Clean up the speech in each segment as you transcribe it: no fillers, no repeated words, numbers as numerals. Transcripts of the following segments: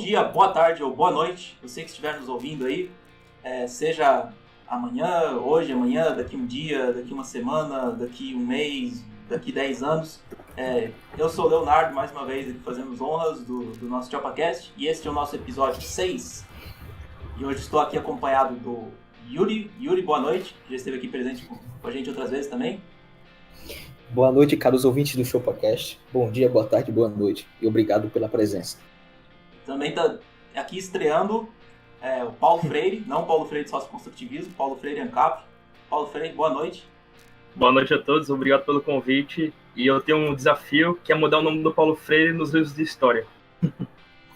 dia, boa tarde ou boa noite, você que estiver nos ouvindo aí, seja amanhã, hoje, amanhã, daqui um dia, daqui uma semana, daqui um mês, daqui 10 anos. Eu sou o Leonardo, mais uma vez aqui fazendo as honras do nosso ChopaCast, e este é o nosso episódio 6. E hoje estou aqui acompanhado do Yuri. Yuri, boa noite, que já esteve aqui presente com a gente outras vezes também. Boa noite, caros ouvintes do ChopaCast. Bom dia, boa tarde, boa noite. E obrigado pela presença. Também está aqui estreando o Paulo Freire, não o Paulo Freire de Sócio-Construtivismo, Paulo Freire ANCAP. Paulo Freire, boa noite. Boa noite a todos, obrigado pelo convite. E eu tenho um desafio, que é mudar o nome do Paulo Freire nos livros de história.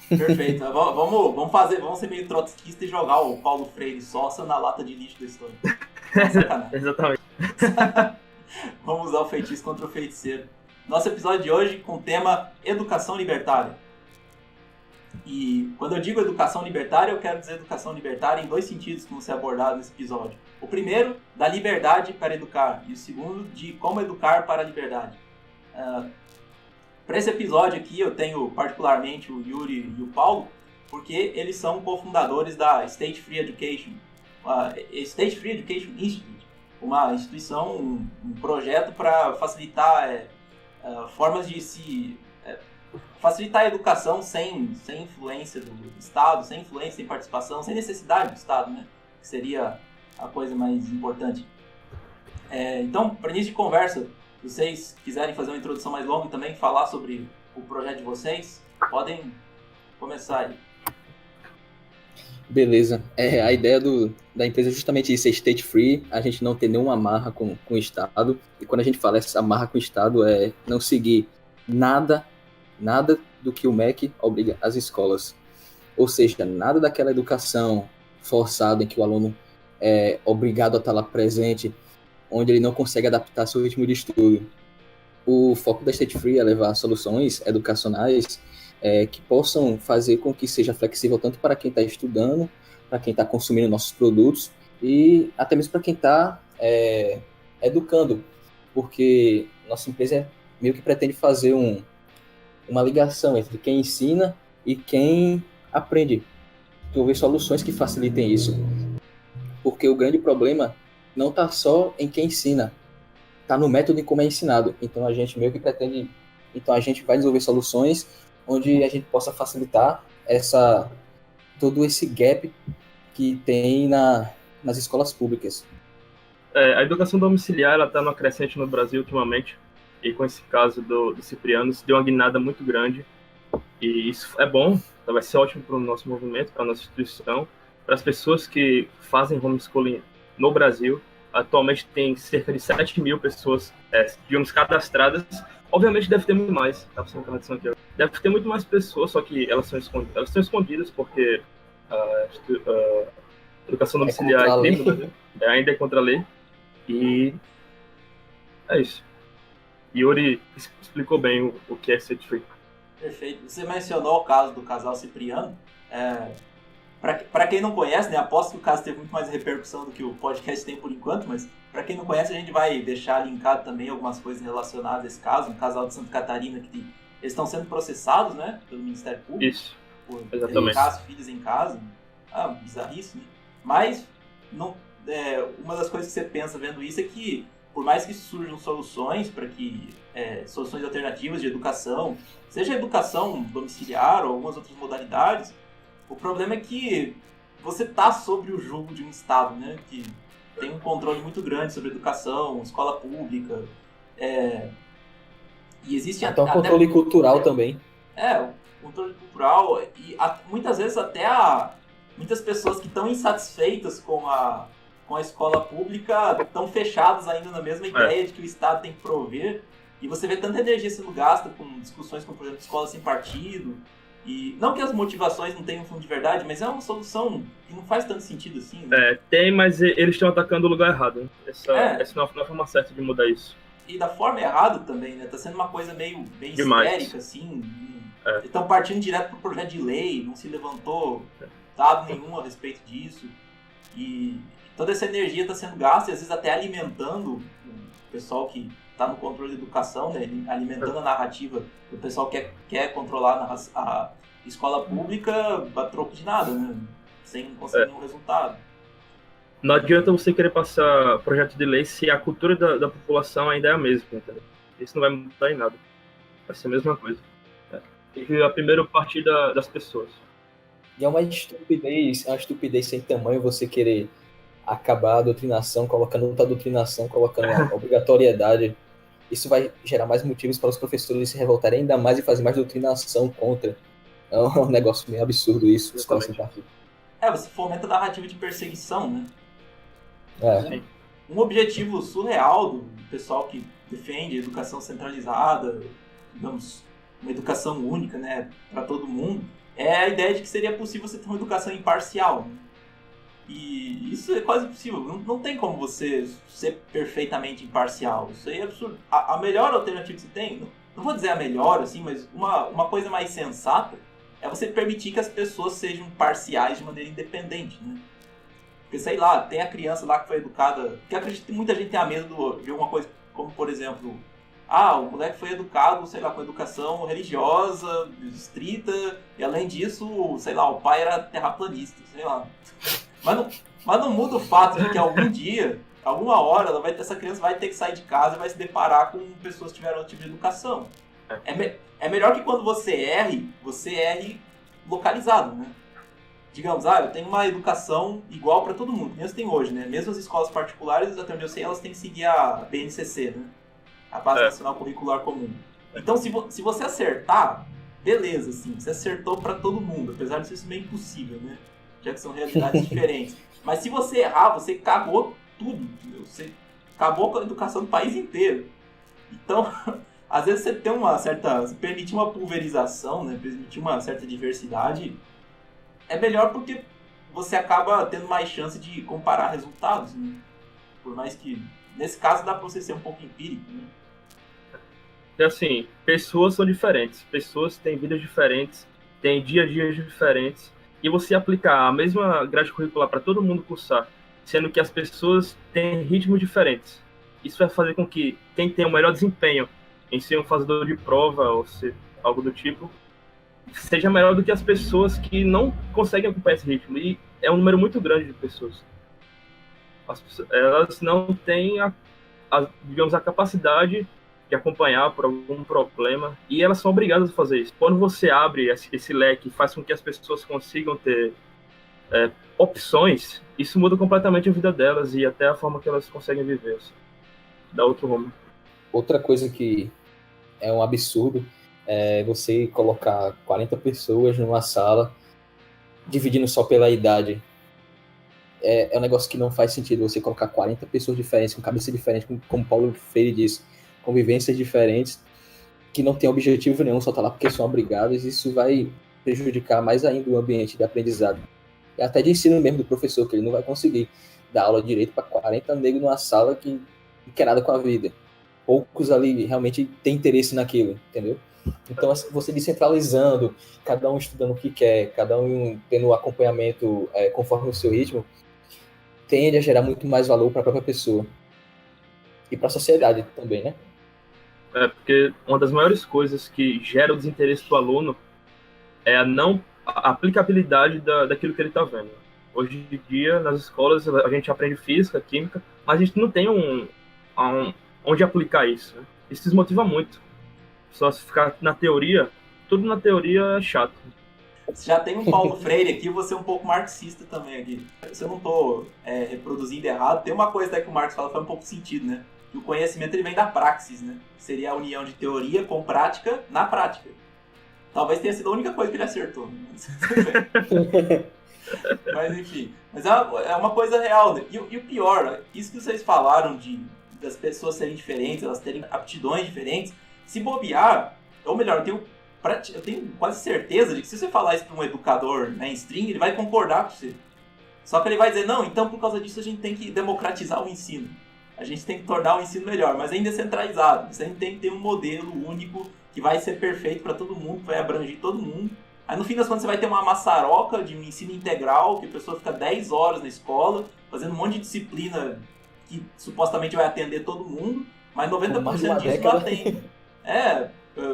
Perfeito. Vamos ser meio trotskista e jogar o Paulo Freire Sossa na lata de lixo da história. Sacanagem. Exatamente. Vamos usar o feitiço contra o feiticeiro. Nosso episódio de hoje com o tema Educação Libertária. E quando eu digo educação libertária, eu quero dizer educação libertária em dois sentidos que vão ser abordados nesse episódio. O primeiro, da liberdade para educar, e o segundo, de como educar para a liberdade. Para esse episódio aqui, eu tenho particularmente o Yuri e o Paulo, porque eles são cofundadores da State Free Education, State Free Education Institute, uma instituição, um projeto para facilitar formas de se... facilitar a educação sem influência do Estado, sem influência, sem participação, sem necessidade do Estado, né? Que seria a coisa mais importante. Então, para início de conversa, se vocês quiserem fazer uma introdução mais longa e também falar sobre o projeto de vocês, podem começar aí. Beleza. A ideia da empresa é justamente isso, é state free, a gente não ter nenhuma amarra com o Estado. E quando a gente fala essa amarra com o Estado, é não seguir nada do que o MEC obriga as escolas. Ou seja, nada daquela educação forçada em que o aluno é obrigado a estar lá presente, onde ele não consegue adaptar seu ritmo de estudo. O foco da State Free é levar soluções educacionais que possam fazer com que seja flexível tanto para quem está estudando, para quem está consumindo nossos produtos e até mesmo para quem está educando, porque nossa empresa meio que pretende fazer uma ligação entre quem ensina e quem aprende, desenvolver soluções que facilitem isso, porque o grande problema não está só em quem ensina, está no método em como é ensinado. Então a gente meio que pretende, a gente vai desenvolver soluções onde a gente possa facilitar todo esse gap que tem nas escolas públicas. A educação domiciliar está numa crescente no Brasil ultimamente, e com esse caso do Cipriano, se deu uma guinada muito grande, e isso é bom, vai ser ótimo para o nosso movimento, para a nossa instituição, para as pessoas que fazem homeschooling no Brasil. Atualmente tem cerca de 7 mil pessoas, digamos, cadastradas. Obviamente deve ter muito mais, tá passando a aqui. Deve ter muito mais pessoas, só que elas estão escondidas porque a educação domiciliar ainda é contra a lei. E é isso. Yuri explicou bem o que é State Free. Perfeito. Você mencionou o caso do casal Cipriano. Para quem não conhece, né, aposto que o caso teve muito mais repercussão do que o podcast tem por enquanto, mas para quem não conhece, a gente vai deixar linkado também algumas coisas relacionadas a esse caso. Um casal de Santa Catarina que eles estão sendo processados, né, pelo Ministério Público. Isso, exatamente. Por filhos em casa. Bizarrice, né? Mas uma das coisas que você pensa vendo isso é que, por mais que surjam soluções para que soluções alternativas de educação, seja educação domiciliar ou algumas outras modalidades, o problema é que você está sob o jugo de um Estado, né, que tem um controle muito grande sobre educação, escola pública, e existe até um controle cultural também. O controle cultural e muitas vezes até muitas pessoas que estão insatisfeitas com a escola pública estão fechadas ainda na mesma ideia de que o Estado tem que prover, e você vê tanta energia sendo gasta com discussões como, por exemplo, escola sem partido, e não que as motivações não tenham fundo de verdade, mas é uma solução que não faz tanto sentido assim, né? Tem, mas eles estão atacando o lugar errado, né? Essa não é a forma certa de mudar isso. E da forma errada também, né? Tá sendo uma coisa meio histérica, assim. Estão partindo direto pro projeto de lei, não se levantou dado nenhum a respeito disso. E toda essa energia está sendo gasta e às vezes até alimentando o pessoal que está no controle da educação, né? Alimentando a narrativa do pessoal que quer controlar escola pública a troco de nada, né? Sem conseguir nenhum resultado. Não adianta você querer passar projeto de lei se a cultura da população ainda é a mesma, entendeu? Isso não vai mudar em nada. Vai ser a mesma coisa. Tem que primeiro partir das pessoas. E é uma estupidez sem tamanho você querer acabar a doutrinação, colocando outra doutrinação, colocando a obrigatoriedade. Isso vai gerar mais motivos para os professores se revoltarem ainda mais e fazer mais doutrinação contra. É um negócio meio absurdo isso. Você fomenta a narrativa de perseguição, né? É. Um objetivo surreal do pessoal que defende a educação centralizada, digamos, uma educação única, né, para todo mundo, é a ideia de que seria possível você ter uma educação imparcial. Né? E isso é quase impossível. Não tem como você ser perfeitamente imparcial. Isso aí é absurdo. A melhor alternativa que você tem, não vou dizer a melhor, assim, mas uma coisa mais sensata é você permitir que as pessoas sejam parciais de maneira independente, né? Porque, sei lá, tem a criança lá que foi educada... Porque acredito que muita gente tenha medo de alguma coisa, como, por exemplo... o moleque foi educado, sei lá, com educação religiosa, estrita, e além disso, sei lá, o pai era terraplanista, sei lá. Mas não muda o fato de que algum dia, alguma hora, essa criança vai ter que sair de casa e vai se deparar com pessoas que tiveram outro tipo de educação. É melhor que quando você erre localizado, né? Digamos, eu tenho uma educação igual para todo mundo, que nem você tem hoje, né? Mesmo as escolas particulares, até onde eu sei, elas têm que seguir a BNCC, né? A Base Nacional Curricular Comum. Então, se você acertar, beleza, assim, você acertou para todo mundo, apesar de isso meio impossível, né? Já que são realidades diferentes. Mas se você errar, você cagou tudo, entendeu? Você acabou com a educação do país inteiro. Então, às vezes você tem você permitir uma pulverização, né? Permitir uma certa diversidade, é melhor porque você acaba tendo mais chance de comparar resultados, né? Por mais que, nesse caso, dá para você ser um pouco empírico, né? Assim, pessoas são diferentes, pessoas têm vidas diferentes, têm dia a dias diferentes, e você aplicar a mesma grade curricular para todo mundo cursar, sendo que as pessoas têm ritmos diferentes. Isso vai fazer com que quem tem o melhor desempenho em ser um fazedor de prova ou ser algo do tipo, seja melhor do que as pessoas que não conseguem acompanhar esse ritmo. E é um número muito grande de pessoas. Elas não têm digamos, a capacidade de acompanhar por algum problema, e elas são obrigadas a fazer isso. Quando você abre esse leque e faz com que as pessoas consigam ter opções, isso muda completamente a vida delas e até a forma que elas conseguem viver. Assim. Dá outro rumo. Outra coisa que é um absurdo é você colocar 40 pessoas numa sala, dividindo só pela idade. É um negócio que não faz sentido você colocar 40 pessoas diferentes, com cabeça diferente, como Paulo Freire disse, convivências diferentes, que não tem objetivo nenhum, só tá lá porque são obrigados. Isso vai prejudicar mais ainda o ambiente de aprendizado. E até de ensino mesmo do professor, que ele não vai conseguir dar aula direito para 40 negros numa sala que não quer nada com a vida. Poucos ali realmente têm interesse naquilo, entendeu? Então, você descentralizando, cada um estudando o que quer, cada um tendo acompanhamento conforme o seu ritmo, tende a gerar muito mais valor para a própria pessoa. E para a sociedade também, né? Porque uma das maiores coisas que gera o desinteresse do aluno é a aplicabilidade daquilo que ele está vendo. Hoje em dia, nas escolas, a gente aprende física, química, mas a gente não tem onde aplicar isso. Né? Isso desmotiva muito. Só se ficar na teoria, tudo na teoria é chato. Se já tem um Paulo Freire aqui, você é um pouco marxista também aqui. Se eu não estou reproduzindo errado, tem uma coisa que o Marx fala que faz um pouco sentido, né? Que o conhecimento ele vem da praxis, né? Seria a união de teoria com prática na prática. Talvez tenha sido a única coisa que ele acertou. Né? Mas enfim. Mas é uma coisa real. Né? E o pior, isso que vocês falaram das pessoas serem diferentes, elas terem aptidões diferentes, se bobear, ou melhor, eu tenho quase certeza de que se você falar isso para um educador mainstream, ele vai concordar com você. Só que ele vai dizer, não, então por causa disso a gente tem que democratizar o ensino. A gente tem que tornar o ensino melhor, mas ainda é centralizado. A gente tem que ter um modelo único que vai ser perfeito para todo mundo, que vai abranger todo mundo. Aí no fim das contas você vai ter uma maçaroca de um ensino integral, que a pessoa fica 10 horas na escola, fazendo um monte de disciplina que supostamente vai atender todo mundo, mas 90% disso não atende.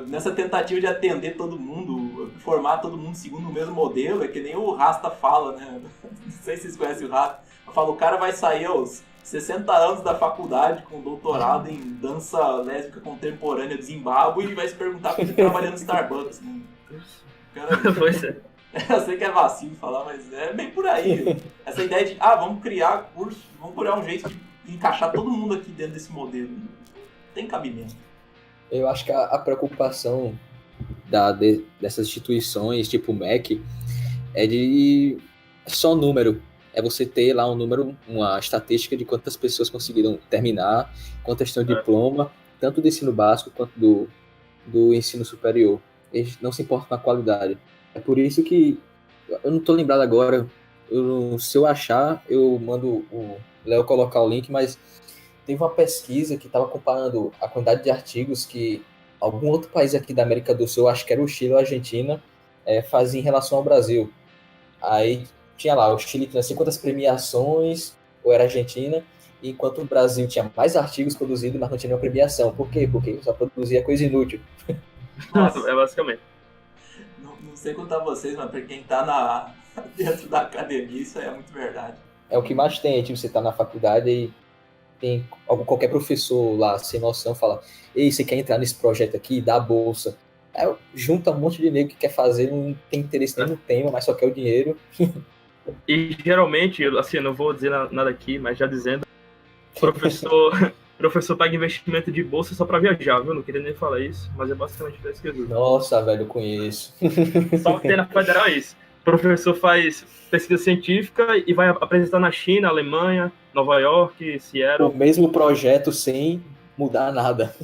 Nessa tentativa de atender todo mundo, formar todo mundo segundo o mesmo modelo, é que nem o Rasta fala, né? Não sei se vocês conhecem o Rasta. Fala, o cara vai sair aos 60 anos da faculdade com doutorado em dança lésbica contemporânea do Zimbábue e vai se perguntar por que ele trabalha no Starbucks, né? Cara, Pois é. eu sei que é vacilo falar, mas é bem por aí. Essa ideia de, vamos criar curso, vamos criar um jeito de encaixar todo mundo aqui dentro desse modelo. Não tem cabimento. Eu acho que a preocupação dessas instituições, tipo o MEC, é de só número. É você ter lá um número, uma estatística de quantas pessoas conseguiram terminar, quantas têm o diploma, tanto do ensino básico quanto do ensino superior. Eles não se importam com a qualidade. É por isso que, eu não estou lembrado agora, se eu achar, eu mando o Léo colocar o link, mas teve uma pesquisa que estava comparando a quantidade de artigos que algum outro país aqui da América do Sul, acho que era o Chile ou a Argentina, fazia em relação ao Brasil. Aí tinha lá, o Chile tinha 50 premiações, ou era a Argentina, enquanto o Brasil tinha mais artigos produzidos, mas não tinha nenhuma premiação. Por quê? Porque só produzia coisa inútil. Nossa, É basicamente. não sei contar vocês, mas pra quem tá dentro da academia, isso é muito verdade. É o que mais tem, tipo, você tá na faculdade e tem qualquer professor lá, sem noção, fala, ei, você quer entrar nesse projeto aqui? Dá a bolsa. Aí junta um monte de nego que quer fazer, não tem interesse nem no tema, mas só quer o dinheiro. E geralmente, assim, eu não vou dizer nada aqui, mas já dizendo, professor paga investimento de bolsa só pra viajar, viu? Não queria nem falar isso, mas é basicamente isso que eu digo. Nossa, velho, eu conheço. Só que tem na federal é isso. O professor faz pesquisa científica e vai apresentar na China, Alemanha, Nova York, Seattle. O mesmo projeto sem mudar nada.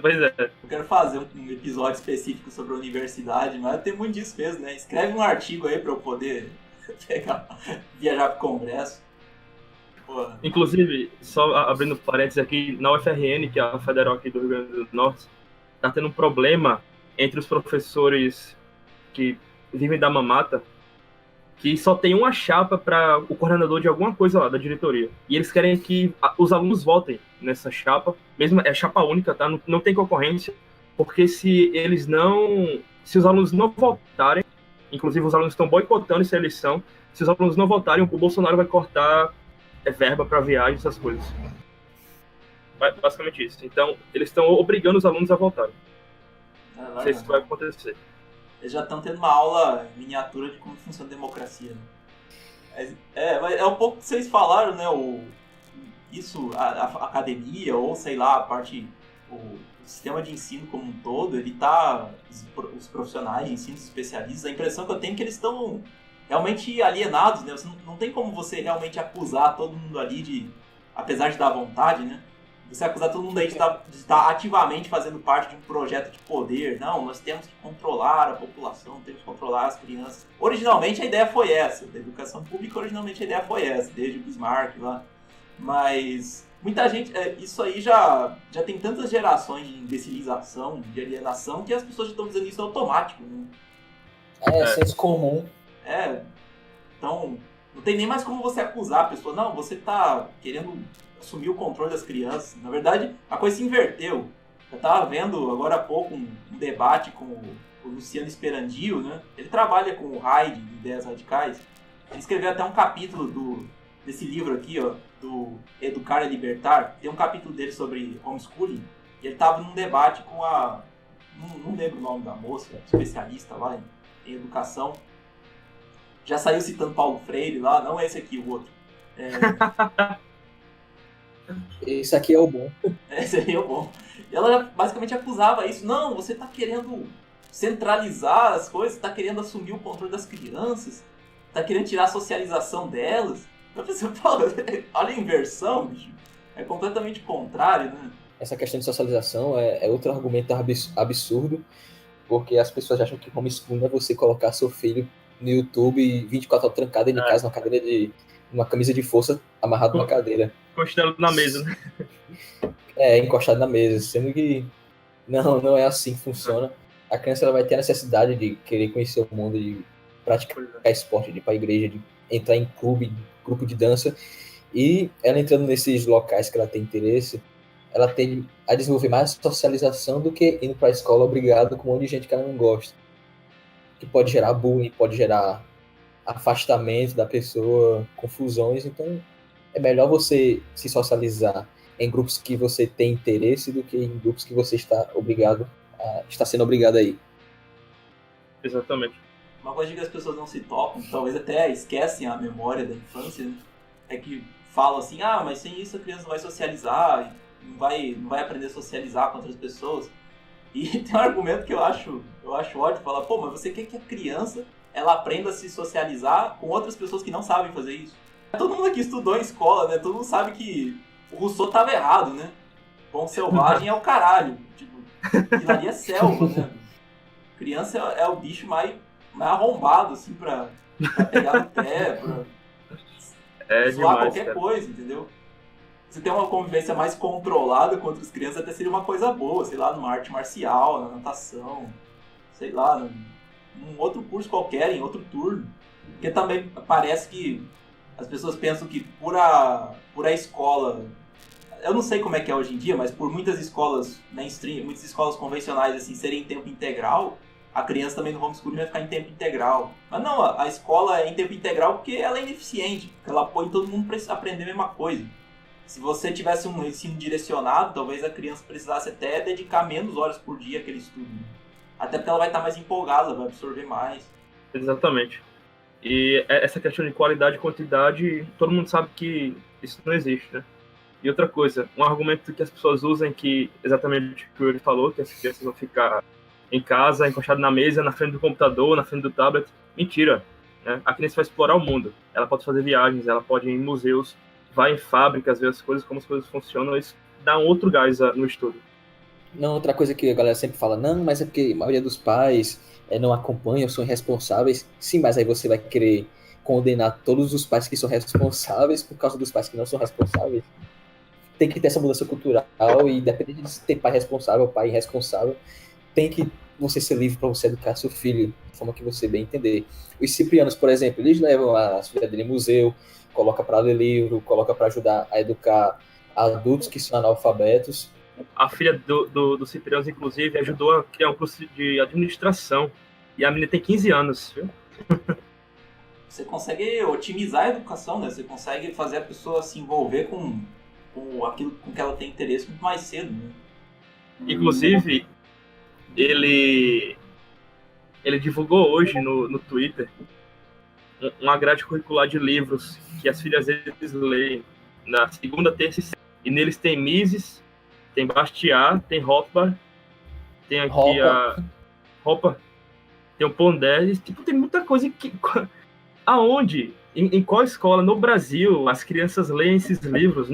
Pois é. Eu quero fazer um episódio específico sobre a universidade, mas tem muito disso mesmo, né? Escreve um artigo aí pra eu poder viajar pro congresso. Porra. Inclusive, só abrindo parênteses aqui, na UFRN, que é a federal aqui do Rio Grande do Norte, tá tendo um problema entre os professores que vivem da mamata, que só tem uma chapa para o coordenador de alguma coisa lá da diretoria. E eles querem que os alunos votem nessa chapa, mesmo é chapa única, tá? Não tem concorrência, porque se os alunos não votarem, inclusive os alunos estão boicotando essa eleição, se os alunos não votarem, o Bolsonaro vai cortar verba para viagem, essas coisas. Basicamente isso. Então, eles estão obrigando os alunos a votarem. Não sei se isso vai acontecer. Eles já estão tendo uma aula miniatura de como funciona a democracia. Né? É um pouco que vocês falaram, né? A academia, ou sei lá, a parte. O sistema de ensino como um todo, ele tá. Os profissionais de ensino, os especialistas, a impressão que eu tenho é que eles estão realmente alienados, né? Você não tem como você realmente acusar todo mundo ali de. Apesar de dar vontade, né? Você acusar todo mundo aí de estar ativamente fazendo parte de um projeto de poder. Não, nós temos que controlar a população, temos que controlar as crianças. Originalmente a ideia foi essa, da educação pública originalmente a ideia foi essa, desde o Bismarck lá. Mas muita gente, isso aí já tem tantas gerações de imbecilização, de alienação, que as pessoas já estão dizendo isso automático. Né? Senso comum. Então não tem nem mais como você acusar a pessoa. Não, você está querendo assumir o controle das crianças. Na verdade, a coisa se inverteu. Eu estava vendo agora há pouco um debate com o Luciano Esperandio, né? Ele trabalha com o Hayek, de Ideias Radicais. Ele escreveu até um capítulo desse livro aqui, ó, do Educar e Libertar. Tem um capítulo dele sobre homeschooling. E ele estava num debate com não lembro o nome da moça, especialista lá em educação. Já saiu citando Paulo Freire lá, não é esse aqui, o outro. Esse aqui é o bom. Esse aí é o bom. E ela basicamente acusava isso. Não, você está querendo centralizar as coisas, está querendo assumir o controle das crianças, está querendo tirar a socialização delas. Eu pensei, olha a inversão, bicho. É completamente contrário, né? Essa questão de socialização é outro argumento absurdo, porque as pessoas acham que homeschooling é você colocar seu filho no YouTube 24 horas trancado em casa, numa cadeira uma camisa de força amarrado numa cadeira. Encostado na mesa, né? Encostado na mesa, sendo que não é assim que funciona. A criança ela vai ter a necessidade de querer conhecer o mundo, de praticar esporte, de ir para a igreja, de entrar em grupo de dança, e ela entrando nesses locais que ela tem interesse, ela tende a desenvolver mais socialização do que indo para a escola obrigado com um monte de gente que ela não gosta. que pode gerar bullying, pode gerar afastamento da pessoa, confusões. Então, é melhor você se socializar em grupos que você tem interesse do que em grupos que você está sendo obrigado a ir. Exatamente. Uma coisa que as pessoas não se tocam, talvez até esquecem a memória da infância, né? É que falam assim, mas sem isso a criança não vai socializar, não vai aprender a socializar com outras pessoas. E tem um argumento que eu acho ótimo, falar, mas você quer que a criança ela aprenda a se socializar com outras pessoas que não sabem fazer isso? Todo mundo aqui estudou em escola, né? Todo mundo sabe que o Rousseau estava errado, né? Bom selvagem é o caralho. Tipo, aquilo ali é selva, né? Criança é o bicho mais arrombado, assim, pra pegar no pé, pra zoar demais, qualquer cara. coisa, entendeu? Você ter uma convivência mais controlada com outras crianças até seria uma coisa boa, sei lá, numa arte marcial, na natação, sei lá, num outro curso qualquer, em outro turno. Porque também parece que as pessoas pensam que por a escola, eu não sei como é que é hoje em dia, mas por muitas escolas mainstream, muitas escolas convencionais assim, serem em tempo integral, a criança também no homeschooling vai ficar em tempo integral. Mas não, a escola é em tempo integral porque ela é ineficiente, porque ela põe todo mundo para aprender a mesma coisa. Se você tivesse um ensino direcionado, talvez a criança precisasse até dedicar menos horas por dia àquele estudo. Até porque ela vai estar mais empolgada, vai absorver mais. Exatamente. E essa questão de qualidade e quantidade, todo mundo sabe que isso não existe, né? E outra coisa, um argumento que as pessoas usam que, exatamente o que ele falou, que as crianças vão ficar em casa, encostadas na mesa, na frente do computador, na frente do tablet. Mentira, né? A criança vai explorar o mundo. Ela pode fazer viagens, ela pode ir em museus, vai em fábricas, ver as coisas, como as coisas funcionam, isso dá um outro gás no estudo. Não, outra coisa que a galera sempre fala, não, mas é porque a maioria dos pais não acompanham, são irresponsáveis. Sim, mas aí você vai querer condenar todos os pais que são responsáveis por causa dos pais que não são responsáveis. Tem que ter essa mudança cultural e independente de ter pai responsável, pai irresponsável, tem que você ser livre para você educar seu filho da forma que você bem entender. Os ciprianos, por exemplo, eles levam as filhas dele em museu, coloca para ler livro, coloca para ajudar a educar adultos que são analfabetos. A filha do Cipriano, inclusive, ajudou a criar um curso de administração. E a menina tem 15 anos, viu? Você consegue otimizar a educação, né? Você consegue fazer a pessoa se envolver com aquilo com que ela tem interesse muito mais cedo, né? Inclusive, ele divulgou hoje no Twitter uma grade curricular de livros que as filhas deles leem na segunda, terça e sexta. E neles tem Mises, tem Bastiat, tem Rothbard, tem aqui a Roupa, tem o Pondé, tipo, tem muita coisa que... Aonde? Em qual escola? No Brasil, as crianças leem esses livros?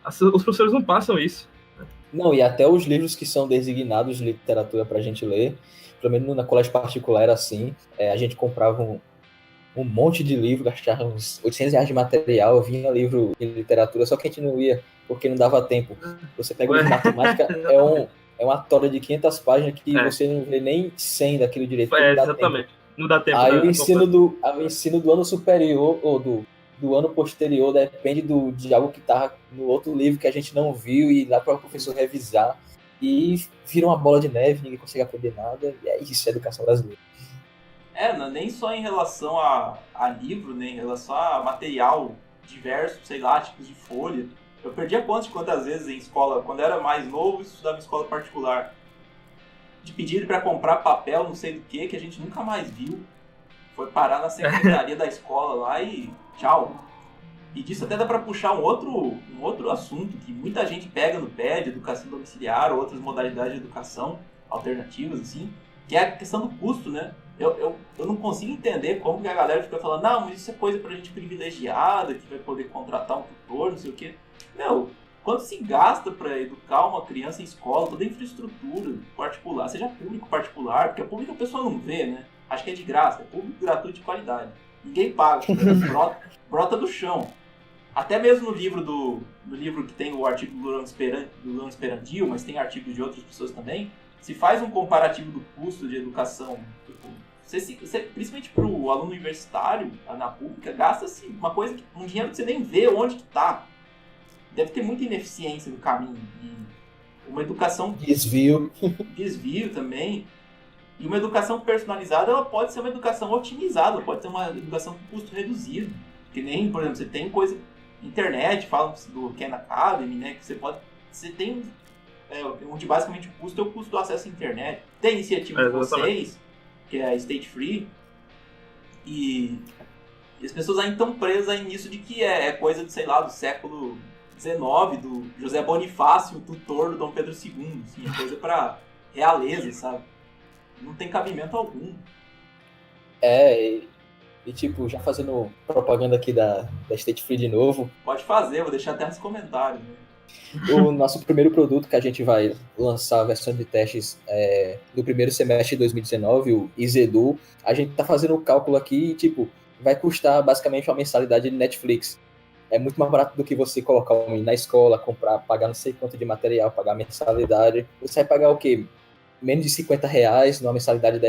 Os professores não passam isso. Não, e até os livros que são designados de literatura pra gente ler, pelo menos na colégio particular era assim, a gente comprava um monte de livro, gastava uns R$800 de material, vinha livro de literatura, só que a gente não ia, porque não dava tempo. Você pega o livro de matemática, é uma tora de 500 páginas que você não vê nem 100 daquilo direito. Exatamente. Não dá tempo. Aí o ensino do ano superior, ou do ano posterior, depende de algo que tá no outro livro que a gente não viu, e lá para o professor revisar, e vira uma bola de neve, ninguém consegue aprender nada, e é isso, a educação brasileira. Não, nem só em relação a livro, né, em relação a material diverso, sei lá, tipos de folha. Eu perdi a conta de quantas vezes em escola, quando eu era mais novo, estudava em escola particular, de pedir para comprar papel, não sei do que a gente nunca mais viu. Foi parar na secretaria da escola lá e tchau. E disso até dá para puxar um outro assunto que muita gente pega no pé de educação domiciliar ou outras modalidades de educação alternativas, assim, que é a questão do custo, né? Eu não consigo entender como que a galera fica falando, não, mas isso é coisa pra gente privilegiada, que vai poder contratar um tutor, não sei o quê. Meu, quanto se gasta para educar uma criança em escola, toda a infraestrutura particular, seja público particular, porque a pública a pessoa não vê, né? Acho que é de graça, é público gratuito de qualidade. Ninguém paga, brota do chão. Até mesmo no livro que tem o artigo do Luan Esperandio, mas tem artigos de outras pessoas também, se faz um comparativo do custo de educação, principalmente para o aluno universitário, na pública, gasta-se um dinheiro que você nem vê onde que está. Deve ter muita ineficiência no caminho. E uma educação... Desvio também. E uma educação personalizada, ela pode ser uma educação otimizada, pode ser uma educação com custo reduzido. Que nem, por exemplo, você tem coisa... Internet, falam do Khan Academy, né? Que você tem... onde basicamente o custo é o custo do acesso à internet. Tem a iniciativa de vocês, que é a State Free, e as pessoas ainda estão presas nisso de que é coisa do, sei lá, do século XIX, do José Bonifácio, tutor do Dom Pedro II, assim, é coisa pra realeza, sabe? Não tem cabimento algum. E tipo, já fazendo propaganda aqui da State Free de novo. Pode fazer, vou deixar até nos comentários, né? O nosso primeiro produto que a gente vai lançar a versão de testes do primeiro semestre de 2019, o EasyEdu, a gente tá fazendo o cálculo aqui e, tipo, vai custar basicamente uma mensalidade de Netflix. É muito mais barato do que você colocar um menino na escola, comprar, pagar não sei quanto de material, pagar mensalidade. Você vai pagar o quê? Menos de R$50 numa mensalidade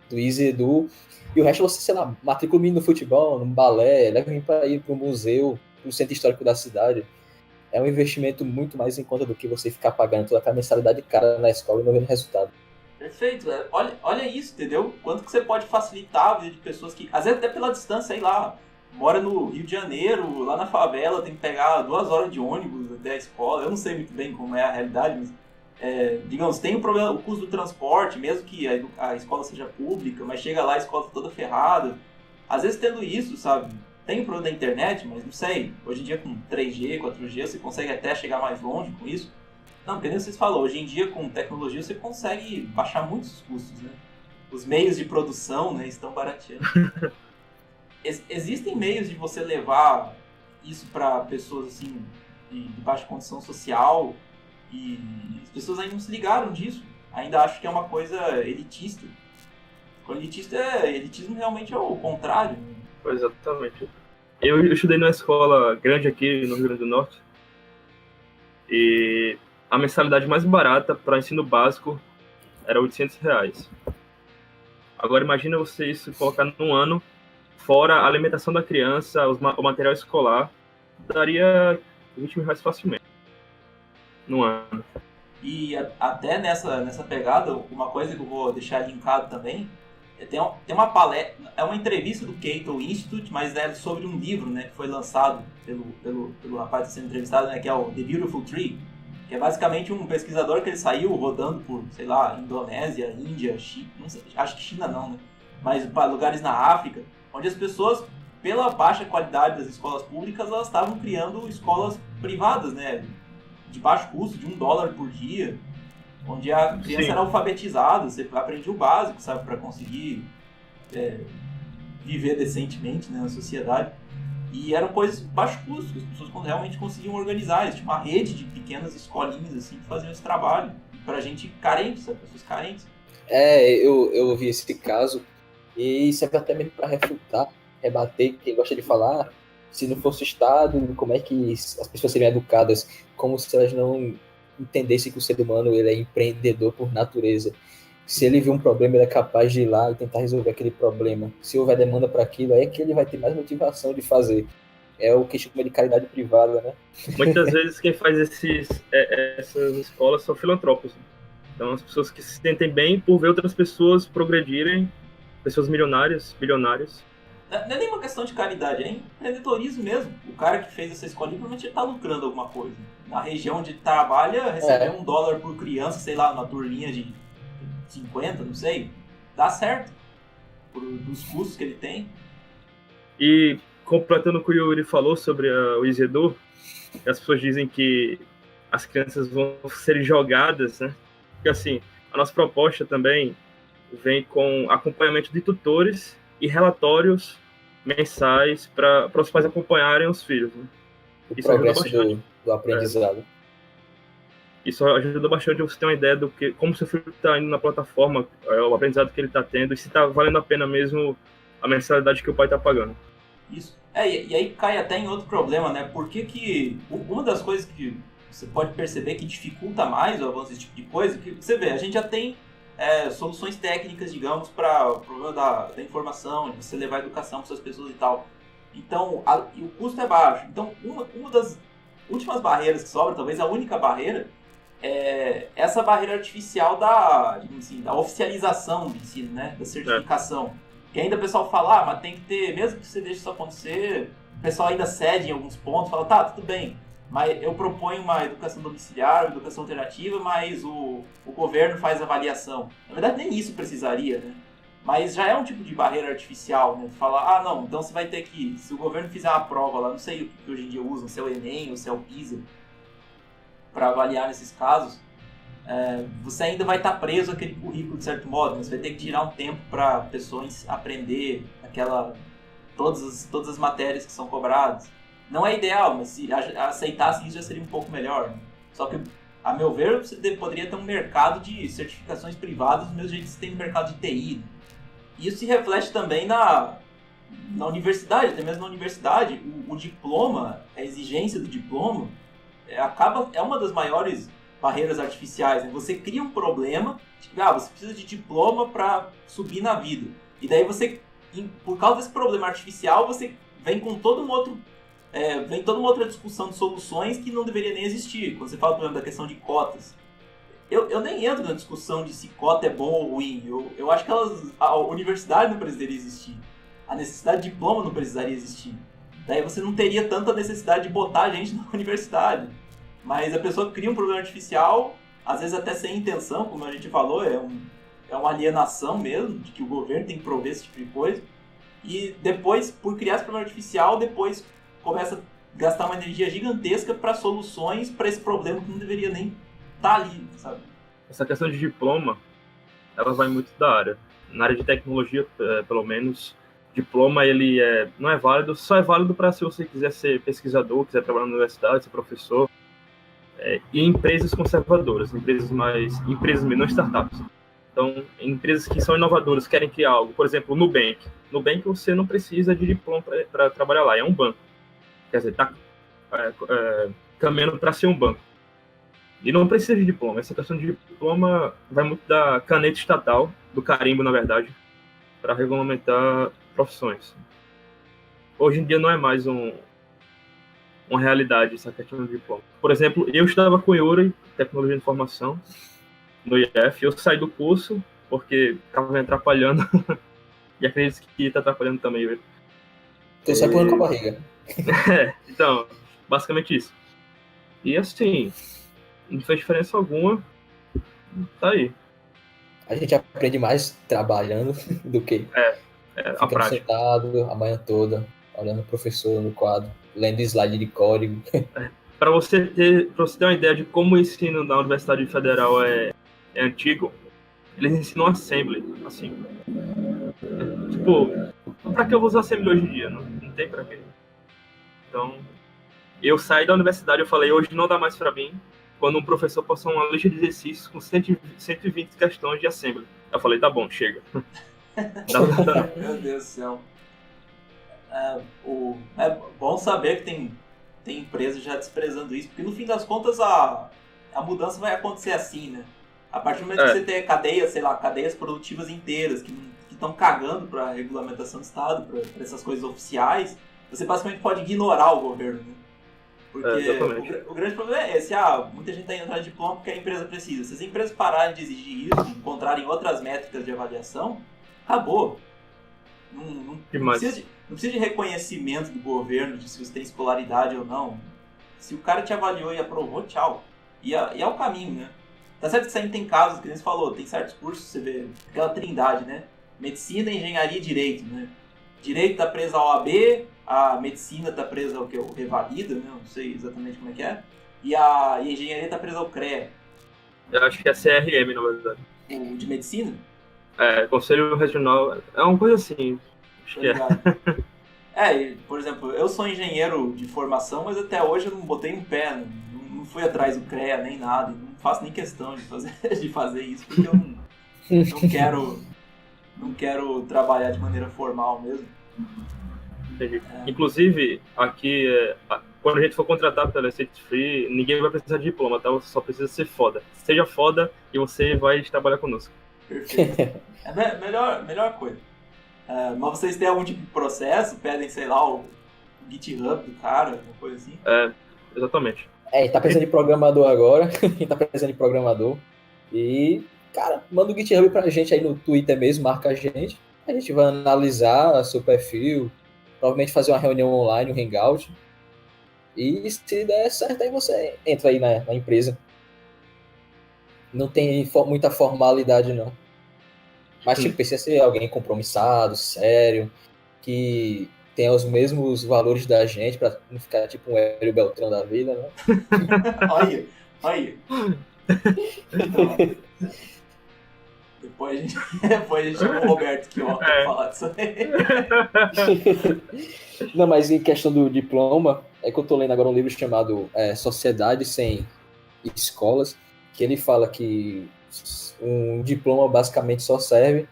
do EasyEdu. E o resto você, sei lá, matricula o menino no futebol, no balé, leva ele para ir para o museu, para o centro histórico da cidade. É um investimento muito mais em conta do que você ficar pagando toda aquela mensalidade cara na escola e não vendo resultado. Perfeito. Olha isso, entendeu? Quanto que você pode facilitar a vida de pessoas que, às vezes até pela distância, sei lá, mora no Rio de Janeiro, lá na favela, tem que pegar 2 horas de ônibus até a escola. Eu não sei muito bem como é a realidade, mas, digamos, tem o problema, o custo do transporte, mesmo que a escola seja pública, mas chega lá, a escola tá toda ferrada. Às vezes tendo isso, sabe? Tem o problema da internet, mas não sei. Hoje em dia com 3G, 4G, você consegue até chegar mais longe com isso. Não, porque nem vocês falaram, hoje em dia com tecnologia você consegue baixar muitos custos, né? Os meios de produção, né, estão barateando. Existem meios de você levar isso para pessoas assim de baixa condição social e as pessoas ainda não se ligaram disso. Ainda acham que é uma coisa elitista. O elitismo realmente é o contrário. Exatamente. Eu estudei numa escola grande aqui no Rio Grande do Norte e a mensalidade mais barata para ensino básico era R$800. Agora imagina você isso colocar num ano, fora a alimentação da criança, o material escolar, daria R$20.000 facilmente no ano. E até nessa pegada, uma coisa que eu vou deixar linkado também, tem uma palestra, é uma entrevista do Cato Institute, mas é sobre um livro, né, que foi lançado pelo rapaz que está sendo entrevistado, né, que é o The Beautiful Tree, que é basicamente um pesquisador que ele saiu rodando por, sei lá, Indonésia, Índia, China, não sei, acho que China não, né, mas para lugares na África, onde as pessoas, pela baixa qualidade das escolas públicas, elas estavam criando escolas privadas, né, de baixo custo, de $1 por dia, onde a criança era alfabetizada, você aprendia o básico, sabe, para conseguir viver decentemente, né, na sociedade. E eram coisas de baixo custo, que as pessoas realmente conseguiam organizar. Existia uma rede de pequenas escolinhas assim, que faziam esse trabalho para gente carente, sabe, pessoas carentes. Eu ouvi esse caso e serve até mesmo para refutar, rebater quem gosta de falar. Se não fosse o Estado, como é que as pessoas seriam educadas? Como se elas não entendessem que o ser humano ele é empreendedor por natureza. Se ele vê um problema, ele é capaz de ir lá e tentar resolver aquele problema. Se houver demanda para aquilo, aí é que ele vai ter mais motivação de fazer. É o que chama de caridade privada, né? Muitas vezes quem faz essas escolas são filantrópicos. Então as pessoas que se sentem bem por ver outras pessoas progredirem, pessoas milionárias, bilionárias. Não é nem uma questão de caridade, é empreendedorismo mesmo. O cara que fez essa escolinha provavelmente ele tá lucrando alguma coisa. Na região onde ele trabalha, receber $1 por criança, sei lá, numa turminha de 50, não sei, dá certo. Dos custos que ele tem. E completando o que o Yuri falou sobre o EasyEdu, as pessoas dizem que as crianças vão ser jogadas, né? Porque assim, a nossa proposta também vem com acompanhamento de tutores e relatórios mensais para os pais acompanharem os filhos. Né? O progresso do aprendizado. Isso ajuda bastante você ter uma ideia do que, como seu filho está indo na plataforma, o aprendizado que ele está tendo, e se está valendo a pena mesmo a mensalidade que o pai está pagando. Isso. E aí cai até em outro problema, né? Porque uma das coisas que você pode perceber que dificulta mais o avanço desse tipo de coisa, que você vê, a gente já tem soluções técnicas, digamos, para o problema da informação, de você levar a educação para essas pessoas e tal. Então, e o custo é baixo. Então, uma das últimas barreiras que sobra, talvez a única barreira, essa barreira artificial da, digamos assim, da oficialização do ensino, né? Da certificação. Que ainda o pessoal fala, mas tem que ter, mesmo que você deixe isso acontecer, o pessoal ainda cede em alguns pontos, fala, tá, tudo bem, mas eu proponho uma educação domiciliar, uma educação alternativa, mas o governo faz avaliação. Na verdade, nem isso precisaria, né? Mas já é um tipo de barreira artificial, né? Falar, não, então você vai ter que, se o governo fizer uma prova lá, não sei o que hoje em dia usam, se é o Enem ou se é o PISA, para avaliar nesses casos, você ainda vai estar preso àquele currículo de certo modo, né? Você vai ter que tirar um tempo para pessoas aprender todas as matérias que são cobradas. Não é ideal, mas se aceitasse isso já seria um pouco melhor, né? Só que, a meu ver, você poderia ter um mercado de certificações privadas do mesmo jeito que você tem no mercado de TI. Né? Isso se reflete também na universidade, até mesmo na universidade. O diploma, a exigência do diploma, é uma das maiores barreiras artificiais. Né? Você cria um problema, você precisa de diploma para subir na vida. E daí você, por causa desse problema artificial, você vem com toda uma outra discussão de soluções que não deveria nem existir. Quando você fala, por exemplo, da questão de cotas. Eu nem entro na discussão de se cota é bom ou ruim. Eu acho que a universidade não precisaria existir. A necessidade de diploma não precisaria existir. Daí você não teria tanta necessidade de botar gente na universidade. Mas a pessoa cria um problema artificial, às vezes até sem intenção, como a gente falou, é uma alienação mesmo, de que o governo tem que prover esse tipo de coisa. E depois, por criar esse problema artificial, depois começa a gastar uma energia gigantesca para soluções para esse problema que não deveria nem estar ali, sabe? Essa questão de diploma, ela vai muito da área. Na área de tecnologia, pelo menos, diploma ele não é válido, só é válido para se você quiser ser pesquisador, quiser trabalhar na universidade, ser professor, e empresas conservadoras, empresas mesmo, não startups. Então, empresas que são inovadoras, querem criar algo, por exemplo, o Nubank. Nubank você não precisa de diploma para trabalhar lá, é um banco. Quer dizer, está caminhando para ser um banco. E não precisa de diploma. Essa questão de diploma vai muito da caneta estatal, do carimbo, na verdade, para regulamentar profissões. Hoje em dia não é mais uma realidade essa questão de diploma. Por exemplo, eu estudava com Yuri, Tecnologia de Informação, no IF. Eu saí do curso porque estava me atrapalhando. E acredito que está atrapalhando também, Yuri. Tô só pulando com a barriga. Então, basicamente isso. E assim, não fez diferença alguma. Tá aí. A gente aprende mais trabalhando do que a prática. Sentado a manhã toda, olhando o professor no quadro, lendo slide de código. Para você ter uma ideia de como o ensino da Universidade Federal é antigo, eles ensinam Assembly, assim. Tipo, pra que eu vou usar Assembly hoje em dia? Não tem pra quê. Então, eu saí da universidade, eu falei, hoje não dá mais pra mim, quando um professor passou uma lista de exercícios com 120 questões de Assembly. Eu falei, tá bom, chega. Meu Deus do céu. É bom saber que tem empresas já desprezando isso, porque no fim das contas a mudança vai acontecer assim, né? A partir do momento que você tem cadeias produtivas inteiras que estão cagando para a regulamentação do Estado, para essas coisas oficiais, você basicamente pode ignorar o governo, né? Porque o grande problema é esse, muita gente está indo atrás de diploma porque a empresa precisa. Se as empresas pararem de exigir isso, encontrarem outras métricas de avaliação, acabou. Não precisa de reconhecimento do governo de se você tem escolaridade ou não. Se o cara te avaliou e aprovou, tchau. E é o caminho, né? Tá certo que sempre tem casos, que você falou, tem certos cursos, você vê, aquela trindade, né? Medicina, engenharia e direito, né? Direito tá preso ao OAB, a medicina tá presa ao que? O Revalida, né? Não sei exatamente como é que é. E a engenharia tá presa ao CREA. Eu acho que é CRM, na verdade. O de medicina? Conselho Regional, é uma coisa assim. Acho que por exemplo, eu sou engenheiro de formação, mas até hoje eu não botei um pé, não fui atrás do CREA nem nada, não faço nem questão de fazer isso, porque eu não quero trabalhar de maneira formal mesmo. Entendi. Inclusive, aqui, quando a gente for contratado pela State Free, ninguém vai precisar de diploma, tá? Você só precisa ser foda. Seja foda e você vai trabalhar conosco. Perfeito. Melhor coisa. Mas vocês têm algum tipo de processo? Pedem, sei lá, o GitHub do cara, alguma coisa assim? Exatamente. Tá precisando de programador agora. Quem tá precisando de programador. E, cara, manda o GitHub pra gente aí no Twitter mesmo, marca a gente. A gente vai analisar seu perfil, provavelmente fazer uma reunião online, um hangout. E se der certo, aí você entra aí na empresa. Não tem muita formalidade, não. Mas, tipo, precisa ser alguém compromissado, sério, que tenha os mesmos valores da gente, pra não ficar tipo um Hélio Beltrão da vida, né? Olha. Então, depois a gente chama o Roberto que vai falar disso aí. Não, mas em questão do diploma, é que eu tô lendo agora um livro chamado Sociedade Sem Escolas, que ele fala que um diploma basicamente só serve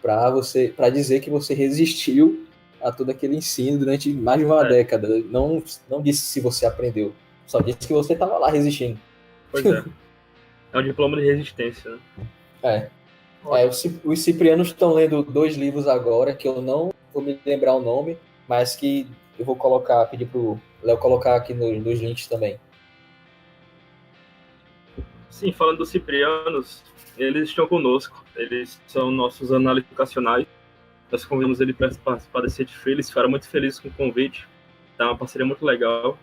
para dizer que você resistiu a todo aquele ensino durante mais de uma década. Não disse se você aprendeu, só disse que você estava lá resistindo. Pois é. É um diploma de resistência, né? Os ciprianos estão lendo 2 livros agora, que eu não vou me lembrar o nome, mas que eu vou pedir pro Léo colocar aqui nos links também. Sim, falando dos ciprianos, eles estão conosco, eles são nossos analistas educacionais. Nós convidamos ele para participar da State Free, eles ficaram muito felizes com o convite, tá uma parceria muito legal.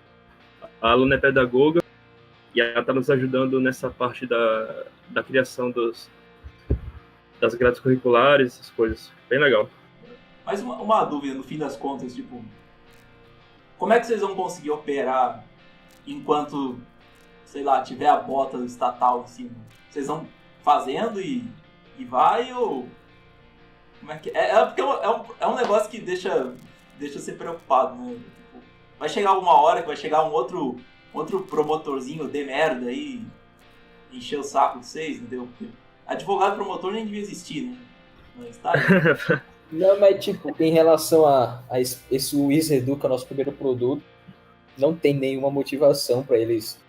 A aluna é pedagoga e ela está nos ajudando nessa parte da criação das grades curriculares, essas coisas. Bem legal. Mas uma dúvida, no fim das contas, tipo, como é que vocês vão conseguir operar enquanto, sei lá, tiver a bota estatal em cima? Vocês vão fazendo e vai, ou como é que porque é um negócio que deixa você preocupado, né? Tipo, vai chegar alguma hora que vai chegar um outro promotorzinho de merda aí encher o saco de vocês, entendeu? Porque advogado promotor nem devia existir, né? Mas tá aí. Não, mas tipo, em relação a esse Wiz Educa, nosso primeiro produto, não tem nenhuma motivação para eles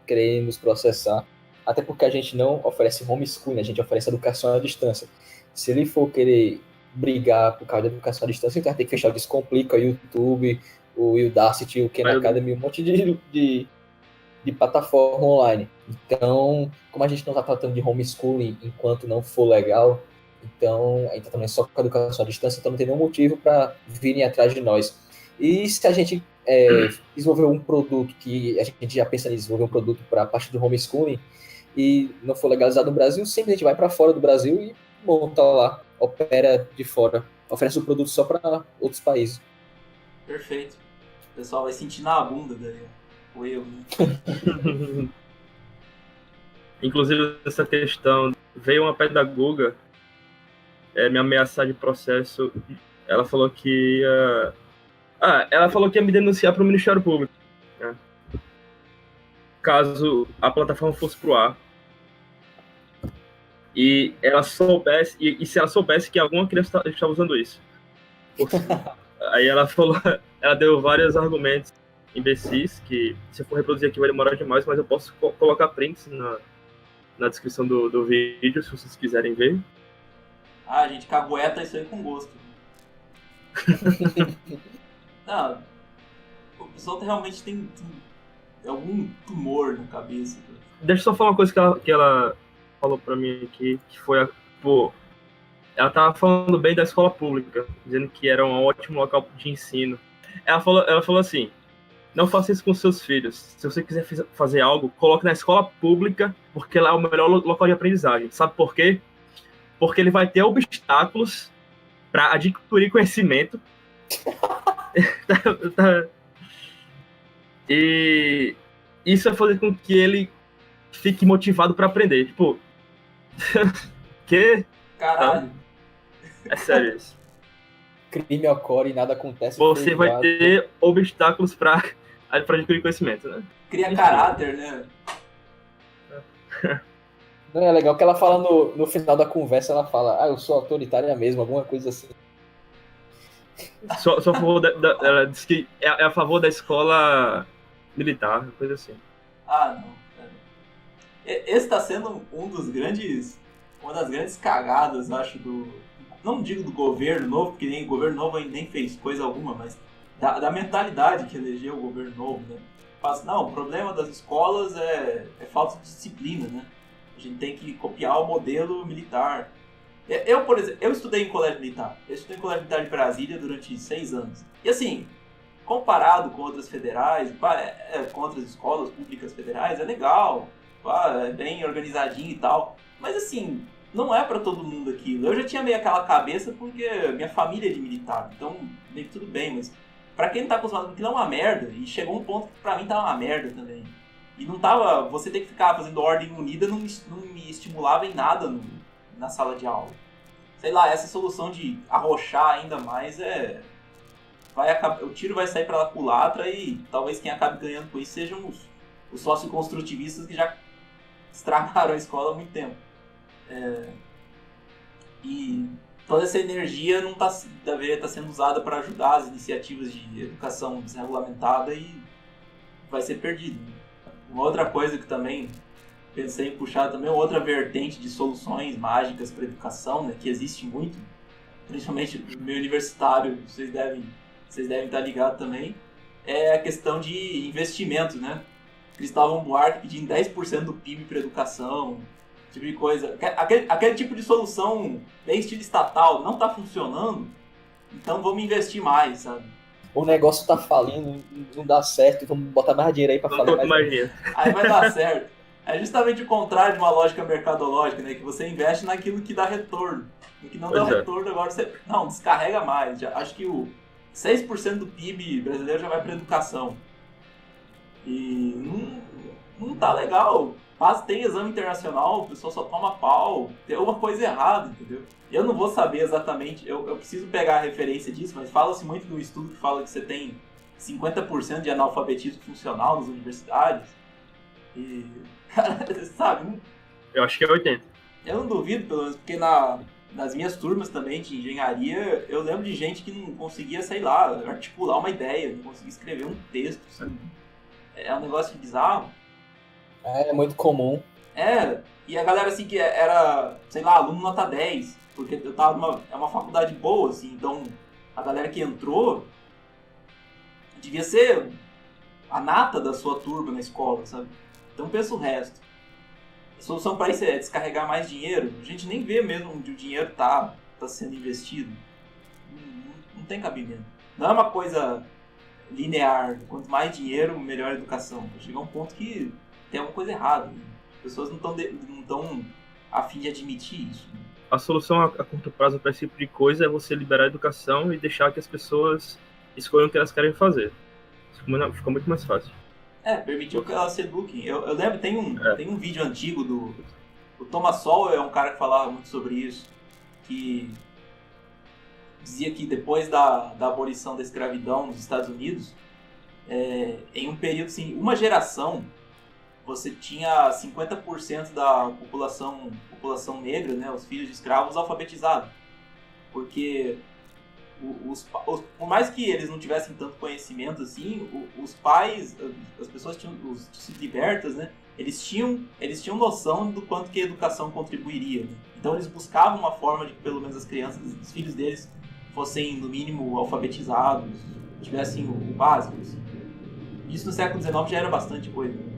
quererem nos processar. Até porque a gente não oferece homeschooling, a gente oferece educação à distância. Se ele for querer brigar por causa da educação à distância, então vai ter que fechar o Descomplica, o YouTube, o Udacity, o Khan Academy, um monte de plataforma online. Então, como a gente não está tratando de homeschooling enquanto não for legal, então a gente está também só com a educação à distância, então não tem nenhum motivo para virem atrás de nós. E se a gente desenvolver um produto que a gente já pensa em desenvolver um produto para a parte do homeschooling e não for legalizado no Brasil, simplesmente vai para fora do Brasil e monta lá, opera de fora, oferece o produto só para outros países. Perfeito. O pessoal vai sentir na bunda daí. O erro, né? Inclusive, essa questão, veio uma pedagoga me ameaçar de processo. Ela falou que ia me denunciar para o Ministério Público, né? Caso a plataforma fosse pro ar. E ela soubesse, e se ela soubesse que alguma criança estava usando isso. Aí ela deu vários argumentos imbecis, que se eu for reproduzir aqui vai demorar demais, mas eu posso colocar prints na descrição do vídeo, se vocês quiserem ver. A gente cagueta isso aí com gosto. Não, o pessoal realmente tem algum tumor na cabeça. Deixa eu só falar uma coisa que ela falou pra mim aqui, que foi ela tava falando bem da escola pública, dizendo que era um ótimo local de ensino. Ela falou assim: não faça isso com seus filhos. Se você quiser fazer algo, coloque na escola pública, porque lá é o melhor local de aprendizagem. Sabe por quê? Porque ele vai ter obstáculos para adquirir conhecimento. E isso vai fazer com que ele fique motivado para aprender. Tipo, que? Caralho. É sério isso. Crime ocorre e nada acontece. Você vai ter obstáculos para adquirir conhecimento, né? Cria caráter, né? Não, é legal que ela fala no final da conversa, ela fala, eu sou autoritária mesmo, alguma coisa assim. Só a favor ela disse que é a favor da escola militar, coisa assim. Ah, não. Esse tá sendo uma das grandes cagadas, acho, não digo do governo novo, porque nem o governo novo ainda nem fez coisa alguma, mas da mentalidade que elegeu o governo novo, né? fala assim, não, o problema das escolas é falta de disciplina, né? A gente tem que copiar o modelo militar. Eu, por exemplo, eu estudei em colégio militar. Eu estudei em colégio militar de Brasília durante 6 anos. E assim, comparado com outras federais, com outras escolas públicas federais, é legal, é bem organizadinho e tal. Mas assim, não é pra todo mundo aquilo. Eu já tinha meio aquela cabeça porque minha família é de militar, então meio que tudo bem, mas pra quem não tá acostumado com aquilo é uma merda, e chegou um ponto que pra mim tava uma merda também. E não tava, você ter que ficar fazendo ordem unida não me estimulava em nada na sala de aula. Sei lá, essa solução de arrochar ainda mais o tiro vai sair pela culatra e talvez quem acabe ganhando com isso sejam os socioconstrutivistas que já estragaram a escola há muito tempo. E toda essa energia não deveria estar sendo usada para ajudar as iniciativas de educação desregulamentada e vai ser perdido. Uma outra coisa que também pensei em puxar também, outra vertente de soluções mágicas para a educação, né, que existe muito, principalmente no meio universitário, vocês devem estar ligados também, é a questão de investimentos, né? Cristóvão Buarque pedindo 10% do PIB para educação, esse tipo de coisa. Aquele tipo de solução bem estilo estatal não está funcionando, então vamos investir mais, sabe? O negócio tá falindo, não dá certo, vamos botar mais dinheiro aí para falir mais dinheiro. Aí vai dar certo. É justamente o contrário de uma lógica mercadológica, né? Que você investe naquilo que dá retorno. No que não dá retorno, agora você... Não, descarrega mais. Acho que o 6% do PIB brasileiro já vai para educação. E não tá legal. Tem exame internacional, o pessoal só toma pau. Tem alguma coisa errada, entendeu? Eu não vou saber exatamente, eu preciso pegar a referência disso, mas fala-se muito do estudo que fala que você tem 50% de analfabetismo funcional nas universidades. E, cara, sabe? Eu acho que é 80%. Eu não duvido, pelo menos, porque nas minhas turmas também de engenharia, eu lembro de gente que não conseguia, sei lá, articular uma ideia, não conseguia escrever um texto, sabe? É um negócio bizarro. É muito comum. E a galera assim que era, sei lá, aluno nota 10, porque eu tava é uma faculdade boa, assim, então a galera que entrou devia ser a nata da sua turma na escola, sabe? Então pensa o resto. A solução para isso é descarregar mais dinheiro. A gente nem vê mesmo onde o dinheiro tá sendo investido. Não tem cabimento. Não é uma coisa linear. Quanto mais dinheiro, melhor a educação. Chega a um ponto que tem alguma coisa errada. As pessoas não estão a fim de admitir isso. A solução a curto prazo para esse tipo de coisa é você liberar a educação e deixar que as pessoas escolham o que elas querem fazer. Fica muito mais fácil. Permitiu que elas se eduquem. Eu lembro, tem um vídeo antigo o Thomas Sowell, é um cara que falava muito sobre isso, que dizia que depois da abolição da escravidão nos Estados Unidos, em um período, assim, uma geração, você tinha 50% da população negra, né, os filhos de escravos, alfabetizados. Porque por mais que eles não tivessem tanto conhecimento assim, os pais, as pessoas os libertas, né, eles tinham noção do quanto que a educação contribuiria, né? Então eles buscavam uma forma de que pelo menos as crianças, os filhos deles, fossem no mínimo alfabetizados, tivessem o básico, assim. Isso no século XIX já era bastante coisa, né?